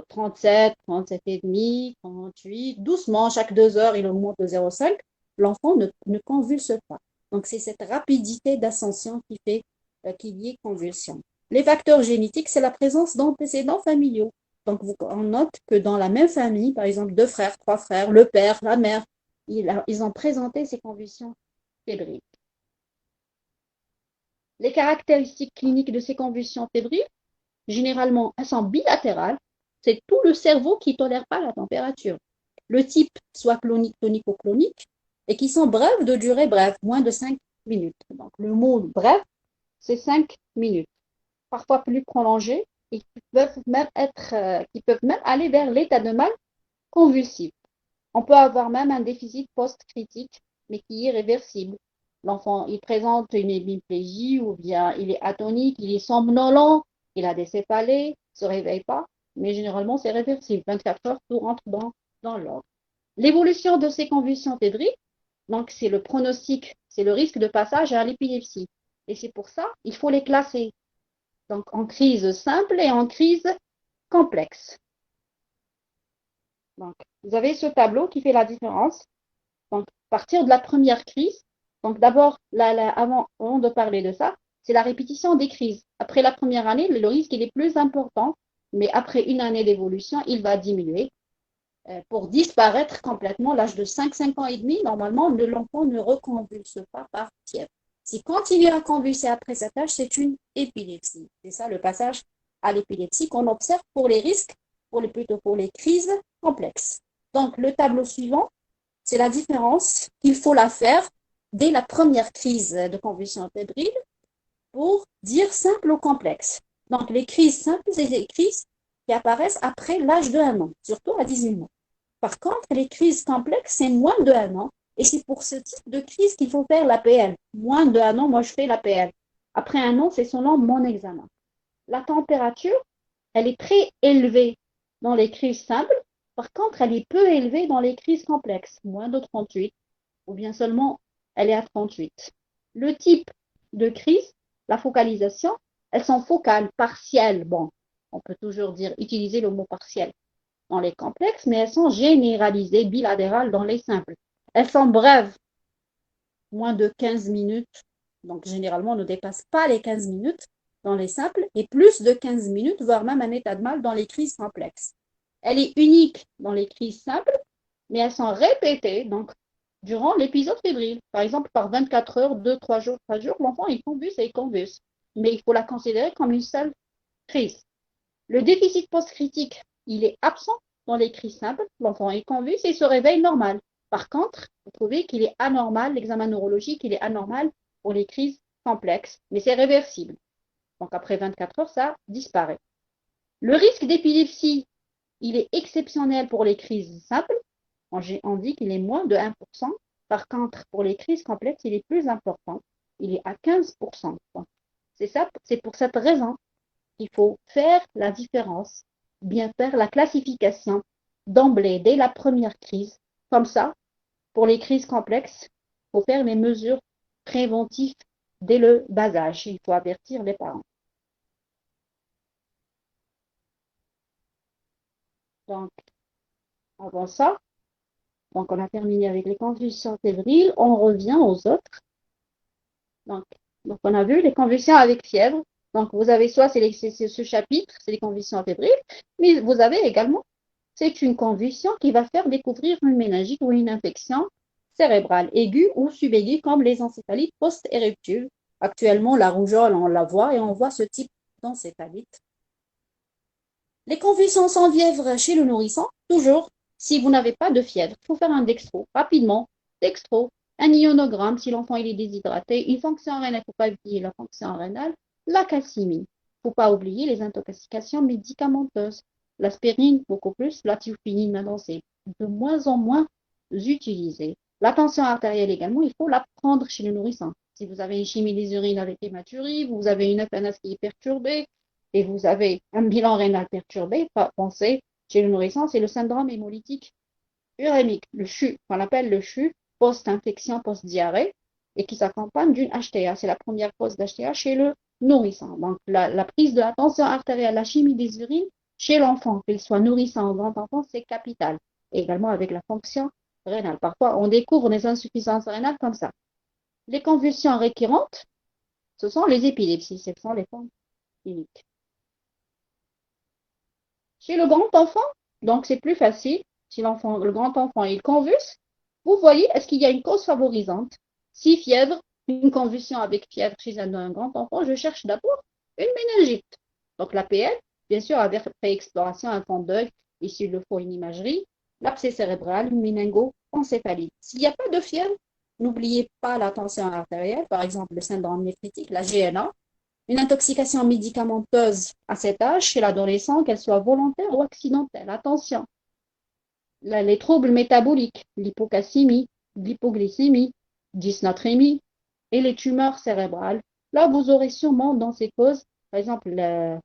37, 37 et demi, 38, doucement, chaque 2 heures, il augmente de 0,5, l'enfant ne convulse pas. Donc, c'est cette rapidité d'ascension qui fait qu'il y ait convulsion. Les facteurs génétiques, c'est la présence d'antécédents familiaux. Donc, on note que dans la même famille, par exemple, 2 frères, 3 frères, le père, la mère, ils ont présenté ces convulsions fébriles. Les caractéristiques cliniques de ces convulsions fébriles, généralement, elles sont bilatérales. C'est tout le cerveau qui ne tolère pas la température. Le type, soit clonique, tonico-clonique, et qui sont brèves de durée brève, moins de 5 minutes. Donc, le mot bref, c'est 5 minutes. Parfois plus prolongés, et qui peuvent même aller vers l'état de mal convulsif. On peut avoir même un déficit post-critique, mais qui est réversible. L'enfant, il présente une hémiplégie ou bien il est atonique, il est somnolent, il a des céphalées, ne se réveille pas, mais généralement c'est réversible. 24 heures, tout rentre dans dans l'ordre. L'évolution de ces convulsions fébriles, donc c'est le pronostic, c'est le risque de passage à l'épilepsie. Et c'est pour ça, il faut les classer. Donc en crise simple et en crise complexe. Donc, vous avez ce tableau qui fait la différence. Donc, à partir de la première crise, donc d'abord, avant de parler de ça, c'est la répétition des crises. Après la première année, le risque il est plus important, mais après une année d'évolution, il va diminuer pour disparaître complètement. À l'âge de 5 ans et demi, normalement, l'enfant ne reconvulse pas par fièvre. S'il continue à convulser après cet âge, c'est une épilepsie. C'est ça le passage à l'épilepsie qu'on observe pour les risques, plutôt pour les crises complexes. Donc, le tableau suivant, c'est la différence qu'il faut la faire dès la première crise de convulsion fébrile pour dire simple ou complexe. Donc, les crises simples, c'est les crises qui apparaissent après l'âge de 1 an, surtout à 18 mois. Par contre, les crises complexes, c'est moins de 1 an. Et c'est pour ce type de crise qu'il faut faire l'APL. Moins de 1 an, moi, je fais l'APL. Après 1 an, c'est selon mon examen. La température, elle est très élevée dans les crises simples. Par contre, elle est peu élevée dans les crises complexes, moins de 38, ou bien seulement elle est à 38. Le type de crise, la focalisation, elles sont focales, partielles. Bon, on peut toujours utiliser le mot partiel dans les complexes, mais elles sont généralisées, bilatérales dans les simples. Elles sont brèves, moins de 15 minutes. Donc, généralement, on ne dépasse pas les 15 minutes dans les simples et plus de 15 minutes, voire même un état de mal dans les crises complexes. Elle est unique dans les crises simples, mais elles sont répétées donc, durant l'épisode fébrile. Par exemple, par 24 heures, 2, 3 jours, 3 jours, l'enfant, il convulse et il convulse. Mais il faut la considérer comme une seule crise. Le déficit post-critique, il est absent dans les crises simples. L'enfant est convulse et se réveille normal. Par contre, vous trouvez qu'il est anormal, l'examen neurologique, il est anormal pour les crises complexes, mais c'est réversible. Donc après 24 heures, ça disparaît. Le risque d'épilepsie, il est exceptionnel pour les crises simples. On dit qu'il est moins de 1%. Par contre, pour les crises complexes, il est plus important. Il est à 15%. C'est pour cette raison qu'il faut faire la différence, bien faire la classification d'emblée dès la première crise. Comme ça, pour les crises complexes, il faut faire les mesures préventives dès le bas âge. Il faut avertir les parents. Donc, avant ça, donc on a terminé avec les convulsions fébriles. On revient aux autres. Donc, on a vu les convulsions avec fièvre. Donc, vous avez soit c'est ce chapitre, c'est les convulsions fébriles, mais vous avez également, c'est une convulsion qui va faire découvrir une méningite ou une infection cérébrale aiguë ou subaiguë comme les encéphalites post-éruptives. Actuellement, la rougeole, on la voit et on voit ce type d'encéphalite. Les convulsions sans fièvre chez le nourrisson, toujours, si vous n'avez pas de fièvre, il faut faire un dextro, rapidement, dextro, un ionogramme si l'enfant il est déshydraté, une fonction rénale, il ne faut pas oublier la fonction rénale, la calcémie. Il ne faut pas oublier les intoxications médicamenteuses, l'aspirine beaucoup plus, la thiophénine maintenant c'est de moins en moins utilisé. La tension artérielle également, il faut la prendre chez le nourrisson. Si vous avez une chimie des urines avec hématurie, vous avez une FNS qui est perturbée, et vous avez un bilan rénal perturbé, pensez, chez le nourrisson, c'est le syndrome hémolytique urémique, le CHU, qu'on appelle le CHU, post-infection, post-diarrhée, et qui s'accompagne d'une HTA. C'est la première cause d'HTA chez le nourrisson. Donc, la prise de la tension artérielle, la chimie des urines, chez l'enfant, qu'il soit nourrisson ou grand enfant, c'est capital. Et également avec la fonction rénale. Parfois, on découvre des insuffisances rénales comme ça. Les convulsions récurrentes, ce sont les épilepsies, ce sont les formes cliniques. Chez le grand enfant, donc c'est plus facile. Si le grand enfant, il convulse, vous voyez, est-ce qu'il y a une cause favorisante? Si fièvre, une convulsion avec fièvre chez un grand enfant, je cherche d'abord une méningite. Donc l'APL, bien sûr, avec préexploration, un fond d'œil, et s'il le faut, une imagerie, l'abcès cérébral, une méningo-encéphalite. S'il n'y a pas de fièvre, n'oubliez pas la tension artérielle, par exemple le syndrome néphritique, la GNA, une intoxication médicamenteuse à cet âge chez l'adolescent, qu'elle soit volontaire ou accidentelle. Attention, les troubles métaboliques, l'hypocalcémie, l'hypoglycémie, dysnatrémie et les tumeurs cérébrales. Là, vous aurez sûrement dans ces causes, par exemple, la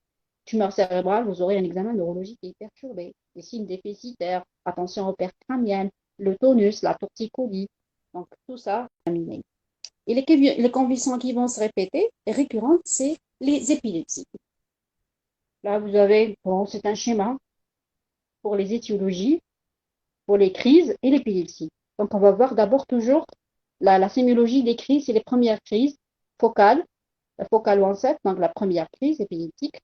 tumeur cérébrale, vous aurez un examen neurologique qui est perturbé. les signes déficitaires, attention aux pertes crâniennes, le tonus, la torticolis. Donc, tout ça, examiné. Et les convulsions qui vont se répéter, récurrentes, c'est les épilepsies. Là, vous avez, bon, c'est un schéma pour les étiologies, pour les crises et l'épilepsie. Donc, on va voir d'abord toujours la sémiologie des crises, c'est les premières crises focales, la focale onset, donc la première crise épileptique,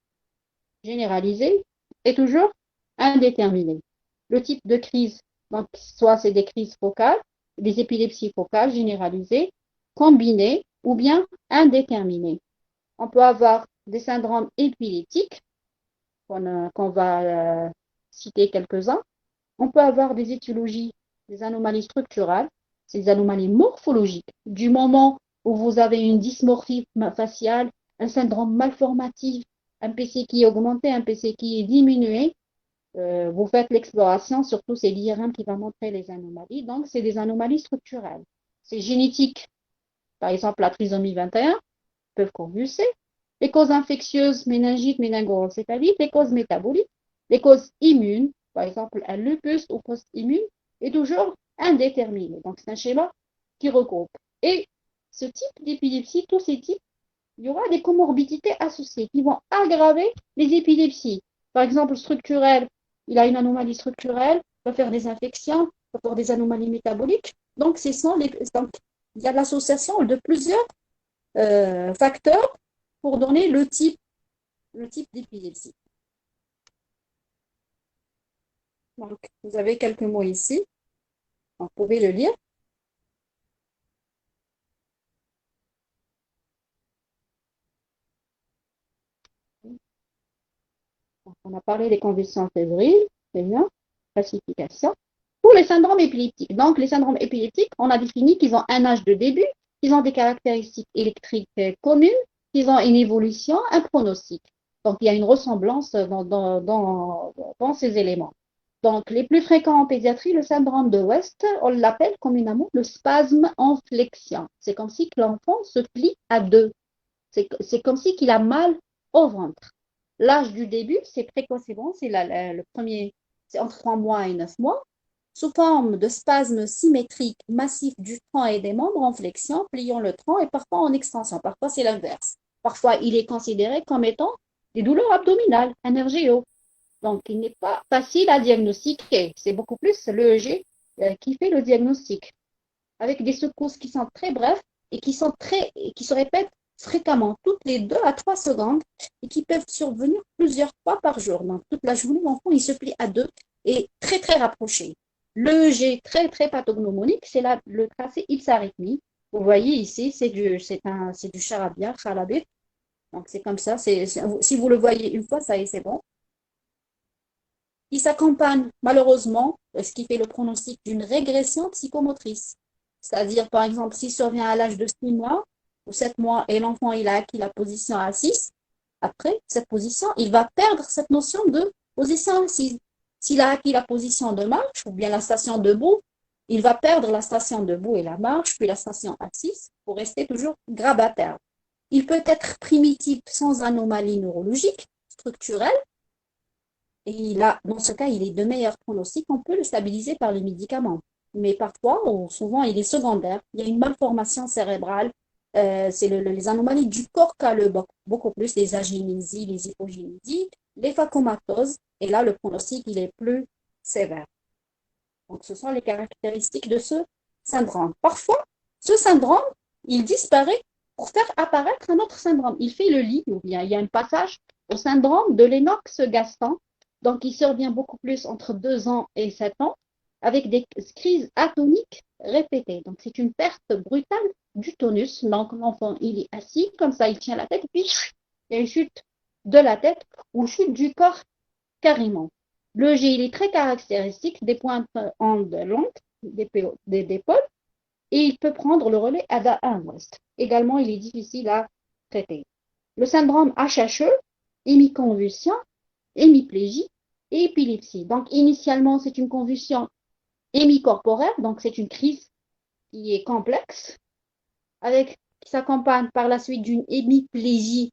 généralisée, et toujours indéterminée. Le type de crise, donc, soit c'est des crises focales, des épilepsies focales généralisées, combinées ou bien indéterminées. On peut avoir des syndromes épileptiques, qu'on va citer quelques-uns. On peut avoir des étiologies, des anomalies structurales, c'est des anomalies morphologiques. Du moment où vous avez une dysmorphie faciale, un syndrome malformatif, un PC qui est augmenté, un PC qui est diminué, vous faites l'exploration, surtout c'est l'IRM qui va montrer les anomalies. Donc, c'est des anomalies structurelles. C'est génétique. Par exemple, la trisomie 21 peuvent convulser. Les causes infectieuses, méningite, méningoencéphalite, les causes métaboliques, les causes immunes, par exemple un lupus ou post-immune, est toujours indéterminé. Donc, c'est un schéma qui regroupe. Et ce type d'épilepsie, tous ces types, il y aura des comorbidités associées qui vont aggraver les épilepsies. Par exemple, structurelle, il a une anomalie structurelle, il va faire des infections, il va faire des anomalies métaboliques. Donc, donc, il y a l'association de plusieurs facteurs pour donner le type d'épilepsie. Donc, vous avez quelques mots ici. Vous pouvez le lire. Donc, on a parlé des convulsions fébriles, c'est bien, classification. Pour les syndromes épileptiques. Donc, les syndromes épileptiques, on a défini qu'ils ont un âge de début, qu'ils ont des caractéristiques électriques communes, qu'ils ont une évolution, un pronostic. Donc, il y a une ressemblance dans ces éléments. Donc, les plus fréquents en pédiatrie, le syndrome de West, on l'appelle communément le spasme en flexion. C'est comme si l'enfant se plie à deux. C'est comme si qu'il a mal au ventre. L'âge du début, c'est précoce, c'est bon, c'est le premier, c'est entre 3 mois et 9 mois, sous forme de spasmes symétriques massifs du tronc et des membres en flexion, pliant le tronc et parfois en extension. Parfois, c'est l'inverse. Parfois, il est considéré comme étant des douleurs abdominales, un RGO. Donc, il n'est pas facile à diagnostiquer. C'est beaucoup plus l'EEG qui fait le diagnostic, avec des secousses qui sont très brèves et qui se répètent fréquemment, toutes les 2 à 3 secondes, et qui peuvent survenir plusieurs fois par jour. Donc, toute la journée, l'enfant, il se plie à deux et très, très rapproché. L'EEG très, très pathognomonique, c'est le tracé ipsarythmie. Vous voyez ici, c'est du charabia, charabit. Donc, c'est comme ça. Si vous le voyez une fois, ça y est, c'est bon. Il s'accompagne malheureusement, ce qui fait le pronostic d'une régression psychomotrice. C'est-à-dire, par exemple, s'il survient à l'âge de 6 mois ou 7 mois et l'enfant il a acquis la position assise, après cette position, il va perdre cette notion de position assise. S'il a acquis la position de marche ou bien la station debout, il va perdre la station debout et la marche, puis la station assise pour rester toujours grabataire. Il peut être primitif sans anomalie neurologique, structurelle, et là, dans ce cas, il est de meilleurs pronostics. On peut le stabiliser par les médicaments. Mais parfois, ou souvent, il est secondaire. Il y a une malformation cérébrale. C'est les anomalies du corps calleux, beaucoup plus les agénésies, les hypogénésies, les phacomatoses. Et là, le pronostic, il est plus sévère. Donc, ce sont les caractéristiques de ce syndrome. Parfois, ce syndrome, il disparaît pour faire apparaître un autre syndrome. Il fait le lit, ou bien il y a un passage au syndrome de Lennox-Gastaut. Donc, il survient beaucoup plus entre 2 ans et 7 ans, avec des crises atoniques répétées. Donc, c'est une perte brutale du tonus. Donc, l'enfant, il est assis, comme ça, il tient la tête, et puis il y a une chute de la tête ou chute du corps carrément. Le G, il est très caractéristique des pointes ondes longues, d'épaule, et il peut prendre le relais à l'ouest. Également, il est difficile à traiter. Le syndrome HHE, hémiconvulsion, hémiplégie et épilepsie. Donc, initialement, c'est une convulsion hémicorporaire, donc c'est une crise qui est complexe, qui s'accompagne par la suite d'une hémiplégie,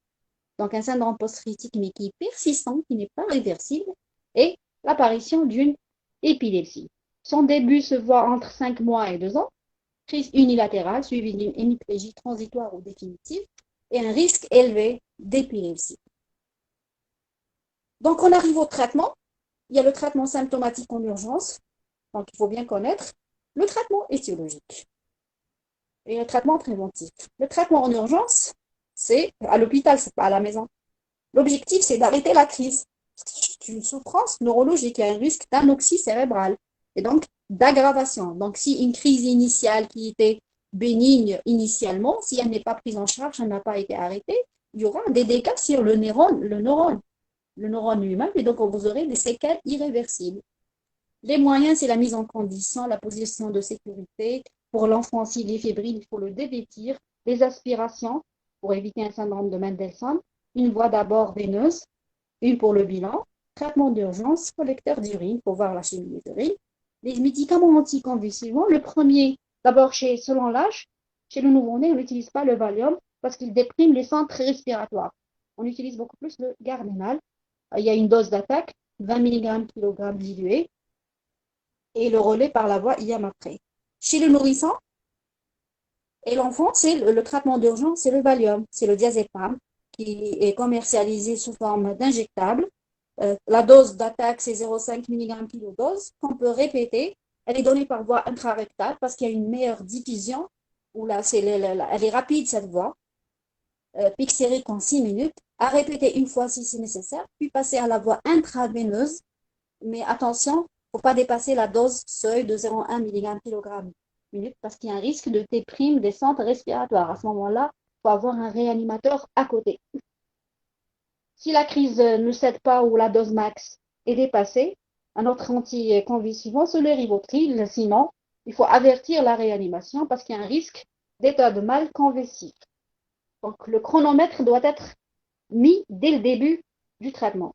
donc un syndrome post-traumatique, mais qui est persistant, qui n'est pas réversible, et l'apparition d'une épilepsie. Son début se voit entre 5 mois et 2 ans, crise unilatérale suivie d'une hémiplégie transitoire ou définitive et un risque élevé d'épilepsie. Donc, on arrive au traitement. Il y a le traitement symptomatique en urgence, donc il faut bien connaître, le traitement étiologique et le traitement préventif. Le traitement en urgence, c'est à l'hôpital, c'est pas à la maison. L'objectif, c'est d'arrêter la crise. C'est une souffrance neurologique, il y a un risque d'anoxie cérébrale et donc d'aggravation. Donc, si une crise initiale qui était bénigne initialement, si elle n'est pas prise en charge, elle n'a pas été arrêtée, il y aura des dégâts sur le neurone lui-même, et donc vous aurez des séquelles irréversibles. Les moyens, c'est la mise en condition, la position de sécurité. Pour l'enfant, s'il est fébrile, il faut le dévêtir. Les aspirations, pour éviter un syndrome de Mendelssohn. Une voie d'abord veineuse, une pour le bilan. Traitement d'urgence, collecteur d'urine pour voir la chimie des urines. Les médicaments anticonvulsivants, le premier, d'abord selon l'âge, chez le nouveau-né, on n'utilise pas le Valium parce qu'il déprime les centres respiratoires. On utilise beaucoup plus le Gardénal. Il y a une dose d'attaque, 20 mg kg dilué, et le relais par la voie IM après. Chez le nourrisson et l'enfant, c'est le traitement d'urgence, c'est le Valium, c'est le diazépam qui est commercialisé sous forme d'injectable. La dose d'attaque, c'est 0,5 mg kg dose qu'on peut répéter. Elle est donnée par voie intrarectale parce qu'il y a une meilleure diffusion. Où là, elle est rapide cette voie. Pic sérique en 6 minutes. À répéter une fois si c'est nécessaire, puis passer à la voie intraveineuse. Mais attention, il ne faut pas dépasser la dose seuil de 0,1 mg kg minute parce qu'il y a un risque de déprime des centres respiratoires. À ce moment-là, il faut avoir un réanimateur à côté. Si la crise ne cède pas ou la dose max est dépassée, un autre anticonvulsivant, c'est le Rivotril. Sinon, il faut avertir la réanimation parce qu'il y a un risque d'état de mal convulsif. Donc, le chronomètre doit être mis dès le début du traitement.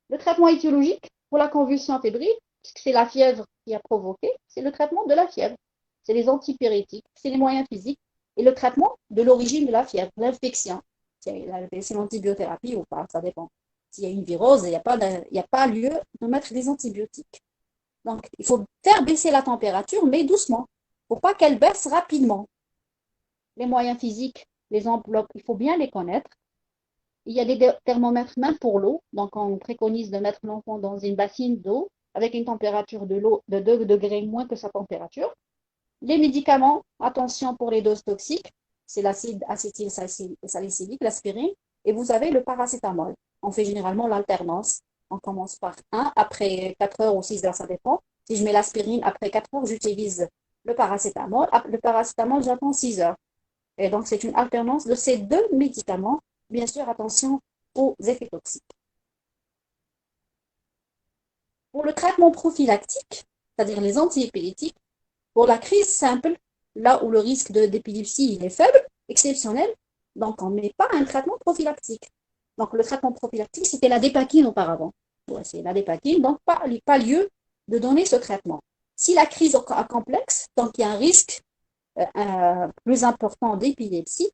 Le traitement étiologique pour la convulsion fébrile, puisque c'est la fièvre qui a provoqué, c'est le traitement de la fièvre. C'est les antipyrétiques, c'est les moyens physiques et le traitement de l'origine de la fièvre, l'infection. C'est l'antibiothérapie ou pas, ça dépend. S'il y a une virose, il n'y a pas lieu de mettre des antibiotiques. Donc, il faut faire baisser la température, mais doucement. Il ne faut pas qu'elle baisse rapidement. Les moyens physiques, les enveloppes, il faut bien les connaître. Il y a des thermomètres même pour l'eau. Donc, on préconise de mettre l'enfant dans une bassine d'eau avec une température de l'eau de 2 degrés moins que sa température. Les médicaments, attention pour les doses toxiques, c'est l'acide acétylsalicylique, l'aspirine, et vous avez le paracétamol. On fait généralement l'alternance. On commence par un, après 4 heures ou 6 heures, ça dépend. Si je mets l'aspirine, après 4 heures, j'utilise le paracétamol. Le paracétamol, j'attends 6 heures. Et donc, c'est une alternance de ces deux médicaments. Bien sûr, attention aux effets toxiques. Pour le traitement prophylactique, c'est-à-dire les antiépileptiques, pour la crise simple, là où le risque d'épilepsie est faible, exceptionnel, donc on ne met pas un traitement prophylactique. Donc le traitement prophylactique, c'était la dépakine auparavant. Ouais, c'est la dépakine, donc pas lieu de donner ce traitement. Si la crise est complexe, donc il y a un risque plus important d'épilepsie,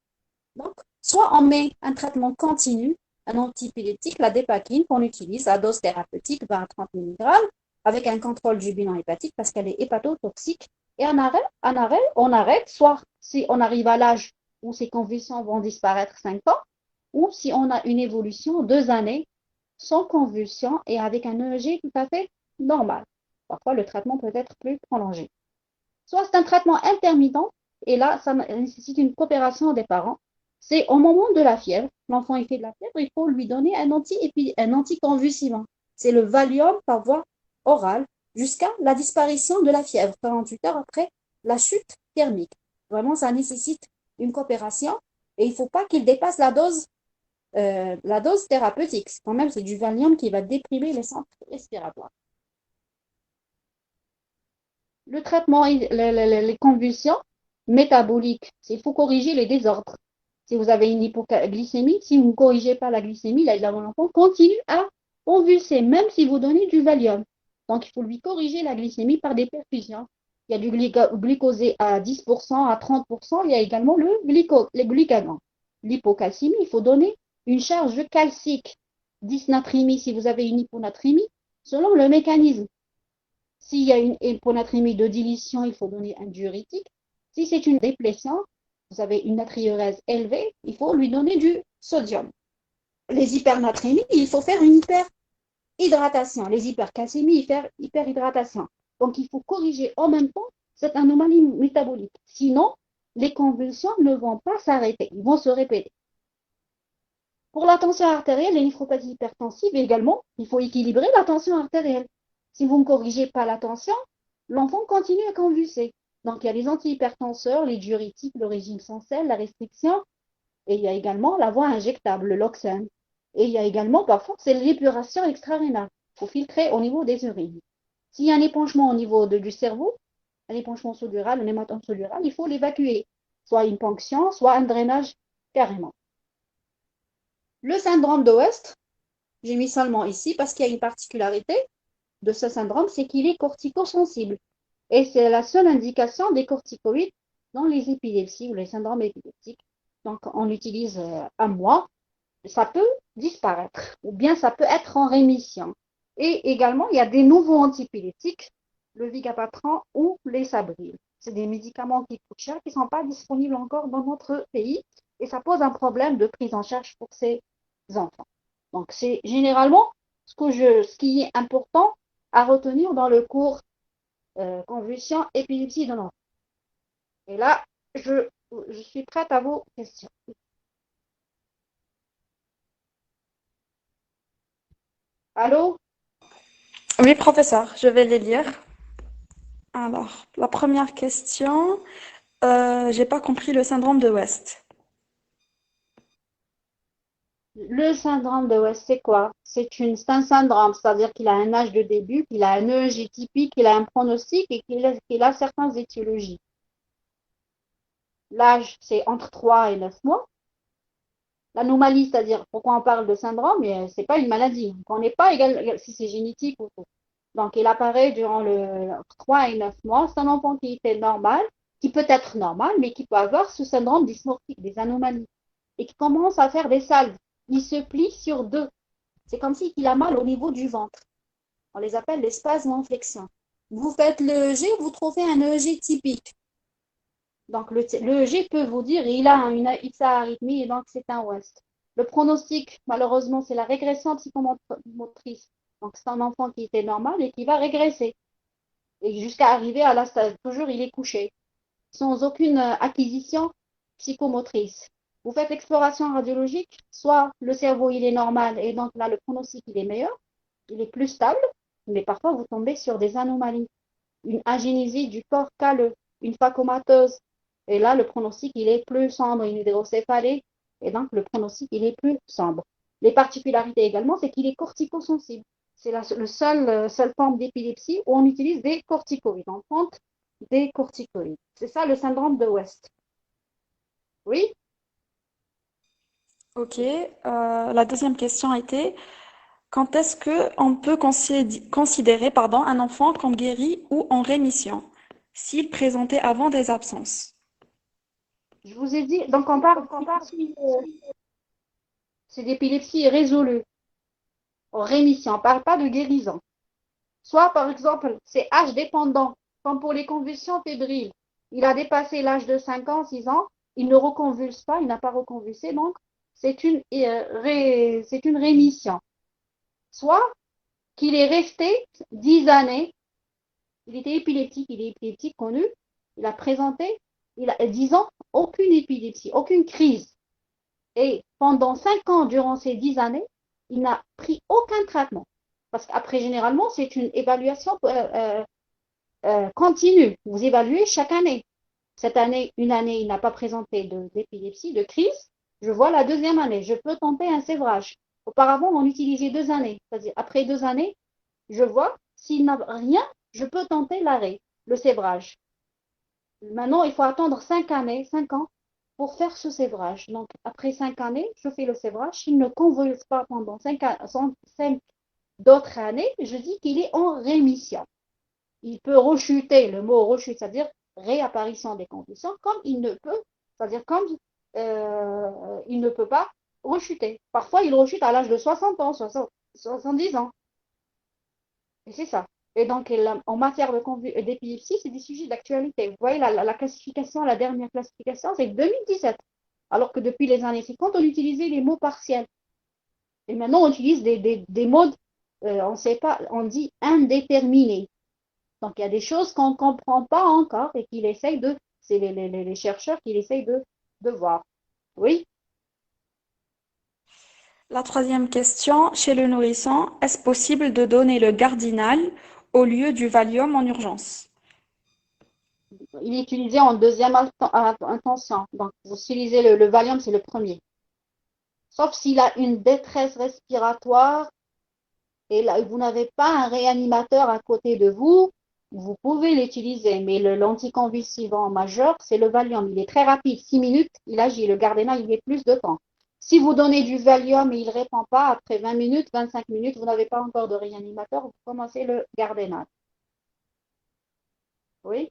donc soit on met un traitement continu, un antiépileptique, la dépakine qu'on utilise à dose thérapeutique 20 à 30 mg, avec un contrôle du bilan hépatique parce qu'elle est hépatotoxique. Et on arrête, soit si on arrive à l'âge où ces convulsions vont disparaître 5 ans, ou si on a une évolution 2 années sans convulsion et avec un EEG tout à fait normal. Parfois, le traitement peut être plus prolongé. Soit c'est un traitement intermittent, et là, ça nécessite une coopération des parents. C'est au moment de la fièvre, l'enfant il fait de la fièvre, il faut lui donner un anticonvulsivant. C'est le Valium par voie orale jusqu'à la disparition de la fièvre, 48 heures après la chute thermique. Vraiment, ça nécessite une coopération et il ne faut pas qu'il dépasse la dose thérapeutique. Quand même, c'est du Valium qui va déprimer les centres respiratoires. Le traitement, les convulsions métaboliques, il faut corriger les désordres. Si vous avez une hypoglycémie, si vous ne corrigez pas la glycémie, l'enfant continue à convulser, même si vous donnez du Valium. Donc, il faut lui corriger la glycémie par des perfusions. Il y a du glucosé à 10%, à 30%. Il y a également le glucagon. L'hypocalcémie, il faut donner une charge calcique. dysnatrémie si vous avez une hyponatrémie, selon le mécanisme. S'il y a une hyponatrémie de dilution, il faut donner un diurétique. Si c'est une déplétion, vous avez une natriurèse élevée, il faut lui donner du sodium. Les hypernatrémies, il faut faire une hyperhydratation. Les hypercalcémies, hyperhydratation. Donc, il faut corriger en même temps cette anomalie métabolique. Sinon, les convulsions ne vont pas s'arrêter, ils vont se répéter. Pour la tension artérielle, les néphropathies hypertensives également, il faut équilibrer la tension artérielle. Si vous ne corrigez pas la tension, l'enfant continue à convulser. Donc, il y a les antihypertenseurs, les diurétiques, le régime sans sel, la restriction, et il y a également la voie injectable, le Loxane. Et il y a également, parfois, c'est l'épuration extra-rénale. Il faut filtrer au niveau des urines. S'il y a un épanchement au niveau du cerveau, un épanchement solural, un hématome solural, il faut l'évacuer. Soit une ponction, soit un drainage carrément. Le syndrome de West, j'ai mis seulement ici parce qu'il y a une particularité de ce syndrome, c'est qu'il est corticosensible. Et c'est la seule indication des corticoïdes dans les épilepsies ou les syndromes épileptiques. Donc, on utilise un mois. Ça peut disparaître ou bien ça peut être en rémission. Et également, il y a des nouveaux antipyrétiques, le Vigapatran ou les Sabril. C'est des médicaments qui coûtent cher, qui ne sont pas disponibles encore dans notre pays et ça pose un problème de prise en charge pour ces enfants. Donc, c'est généralement ce qui est important à retenir dans le cours convulsion, épilepsie de l'enfant. Et là, je suis prête à vos questions. Allô? Oui, professeur, je vais les lire. Alors, la première question, j'ai pas compris le syndrome de West. Le syndrome de West, c'est quoi? C'est un syndrome, c'est-à-dire qu'il a un âge de début, qu'il a un EEG typique, qu'il a un pronostic et qu'il a certaines étiologies. L'âge, c'est entre 3 et 9 mois. L'anomalie, c'est-à-dire pourquoi on parle de syndrome, c'est pas une maladie. On n'est pas égal si c'est génétique ou tout. Donc, il apparaît durant le 3 et 9 mois. C'est un enfant qui était normal, qui peut être normal, mais qui peut avoir ce syndrome dysmorphique, des anomalies, et qui commence à faire des salves. Il se plie sur deux. C'est comme s'il a mal au niveau du ventre. On les appelle les spasmes en flexion. Vous faites l'EEG, vous trouvez un EEG typique. Donc, l'EEG peut vous dire il a une hypsarythmie et donc c'est un West. Le pronostic, malheureusement, c'est la régression psychomotrice. Donc, c'est un enfant qui était normal et qui va régresser. Et jusqu'à arriver à la stage, toujours il est couché, sans aucune acquisition psychomotrice. Vous faites l'exploration radiologique, soit le cerveau il est normal et donc là le pronostic il est meilleur, il est plus stable, mais parfois vous tombez sur des anomalies, une agénésie du corps calleux, une phacomatose, et là le pronostic il est plus sombre, une hydrocéphalie, et donc le pronostic il est plus sombre. Les particularités également, c'est qu'il est corticosensible. C'est le seule forme d'épilepsie où on utilise des corticoïdes, on prend des corticoïdes. C'est ça le syndrome de West. Oui? Ok, la deuxième question était, quand est-ce que on peut considérer, pardon, un enfant comme guéri ou en rémission s'il présentait avant des absences? Je vous ai dit, donc on parle d'épilepsie, c'est d'épilepsie résolue, en rémission, on ne parle pas de guérison. Soit, par exemple, c'est âge dépendant, comme pour les convulsions fébriles. Il a dépassé l'âge de 5 ans, 6 ans, il ne reconvulse pas, il n'a pas reconvulsé, donc c'est une rémission. Soit qu'il est resté 10 années, il est épileptique connu, il a présenté, il a 10 ans, aucune épilepsie, aucune crise. Et pendant 5 ans, durant ces 10 années, il n'a pris aucun traitement. Parce qu'après, généralement, c'est une évaluation continue. Vous évaluez chaque année. Cette année, une année, il n'a pas présenté d'épilepsie, de crise. Je vois la deuxième année. Je peux tenter un sévrage. Auparavant, on utilisait 2 années. C'est-à-dire, après 2 années, je vois s'il n'a rien, je peux tenter l'arrêt, le sévrage. Maintenant, il faut attendre 5 années, 5 ans pour faire ce sévrage. Donc, après 5 années, je fais le sévrage. S'il ne convulse pas pendant 5 d'autres années, je dis qu'il est en rémission. Il peut rechuter, le mot rechute, c'est-à-dire réapparition des convulsions, comme il ne peut, c'est-à-dire comme il ne peut pas rechuter. Parfois, il rechute à l'âge de 60 ans, 70 ans. Et c'est ça. Et donc, en matière d'épilepsie, c'est des sujets d'actualité. Vous voyez, la classification, la dernière classification, c'est 2017. Alors que depuis les années 50, on utilisait les mots partiels. Et maintenant, on utilise des mots, on sait pas, on dit indéterminés. Donc, il y a des choses qu'on ne comprend pas encore et qu'il essaye c'est les chercheurs qui essayent de voir. Oui, La troisième question, chez le nourrisson, est-ce possible de donner le Gardinal au lieu du Valium en urgence? il est utilisé en deuxième intention. Donc, vous utilisez le Valium, c'est le premier. Sauf s'il a une détresse respiratoire et là, vous n'avez pas un réanimateur à côté de vous, vous pouvez l'utiliser. Mais l'anticonvulsivant majeur, c'est le Valium. Il est très rapide, 6 minutes, il agit. Le Gardena, il met plus de temps. Si vous donnez du Valium et il ne répond pas, après 20 minutes, 25 minutes, vous n'avez pas encore de réanimateur, vous commencez le Gardena. Oui,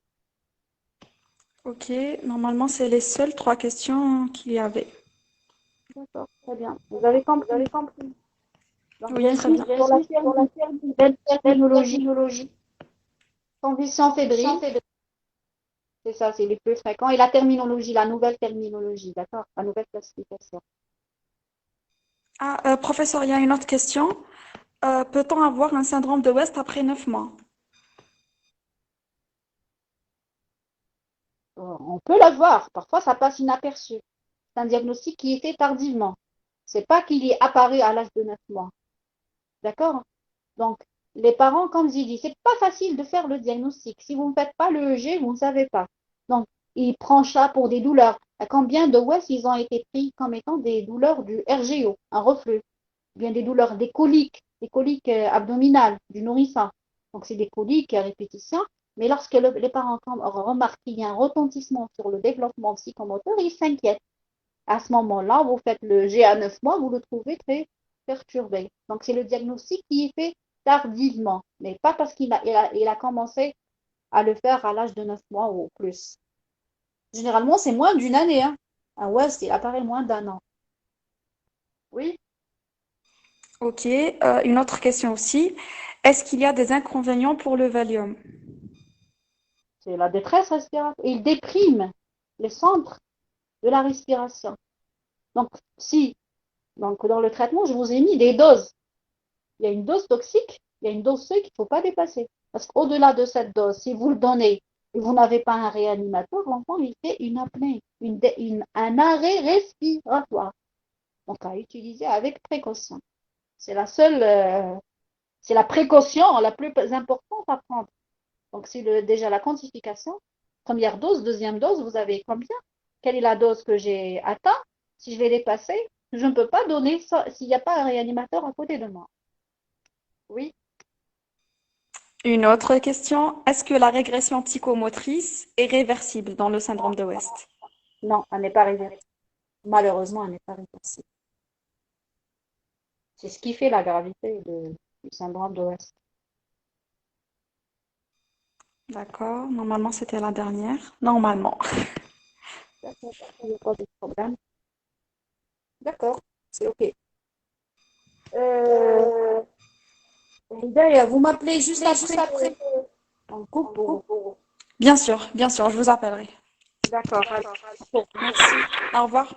Ok, normalement, c'est les seules trois questions qu'il y avait. d'accord, très bien. Vous avez compris. Donc, Oui, très bien. j'insiste sur la belle terminologie. Convulsion fébrile, c'est ça, c'est les plus fréquents. Et la terminologie, la nouvelle terminologie, d'accord? La nouvelle classification. Ah, professeur, il y a une autre question. Peut-on avoir un syndrome de West après 9 mois? On peut l'avoir, parfois ça passe inaperçu. C'est un diagnostic qui est fait tardivement. C'est pas qu'il est apparu à l'âge de 9 mois. D'accord? Donc, les parents, comme je dis, c'est pas facile de faire le diagnostic. Si vous ne faites pas le EEG, vous ne savez pas. Donc, il prend ça pour des douleurs. À combien de West ils ont été pris comme étant des douleurs du RGO, un reflux, bien des douleurs, des coliques abdominales du nourrisson. Donc, c'est des coliques à répétition. Mais lorsque les parents remarquent qu'il y a un retentissement sur le développement psychomoteur, ils s'inquiètent. À ce moment-là, vous faites le G à 9 mois, vous le trouvez très perturbé. Donc, c'est le diagnostic qui est fait tardivement, mais pas parce il a commencé à le faire à l'âge de 9 mois ou plus. Généralement, c'est moins d'une année. Hein. Un West, il apparaît moins d'un an. Oui, Ok, une autre question aussi. Est-ce qu'il y a des inconvénients pour le Valium? c'est la détresse respiratoire. Il déprime les centres de la respiration. Donc, si, donc dans le traitement, je vous ai mis des doses. Il y a une dose toxique, il y a une dose seuil qu'il ne faut pas dépasser. Parce qu'au-delà de cette dose, si vous le donnez et vous n'avez pas un réanimateur, l'enfant, il fait une apnée, un arrêt respiratoire. Donc, à utiliser avec précaution. C'est la seule, c'est la précaution la plus importante à prendre. Donc, c'est déjà la quantification. Première dose, deuxième dose, vous avez combien? Quelle est la dose que j'ai atteint? Si je l'ai dépassée, je ne peux pas donner ça s'il n'y a pas un réanimateur à côté de moi. Oui. Une autre question. Est-ce que la régression psychomotrice est réversible dans le syndrome de West? Non, elle n'est pas réversible. Malheureusement, elle n'est pas réversible. C'est ce qui fait la gravité du syndrome de West. D'accord. Normalement, c'était la dernière. Normalement. D'accord, il n'y a pas de problème. D'accord, c'est OK. Euh, Hidaya, vous m'appelez juste après. On coupe pour... Bien sûr, je vous appellerai. D'accord, allez. Merci. Au revoir.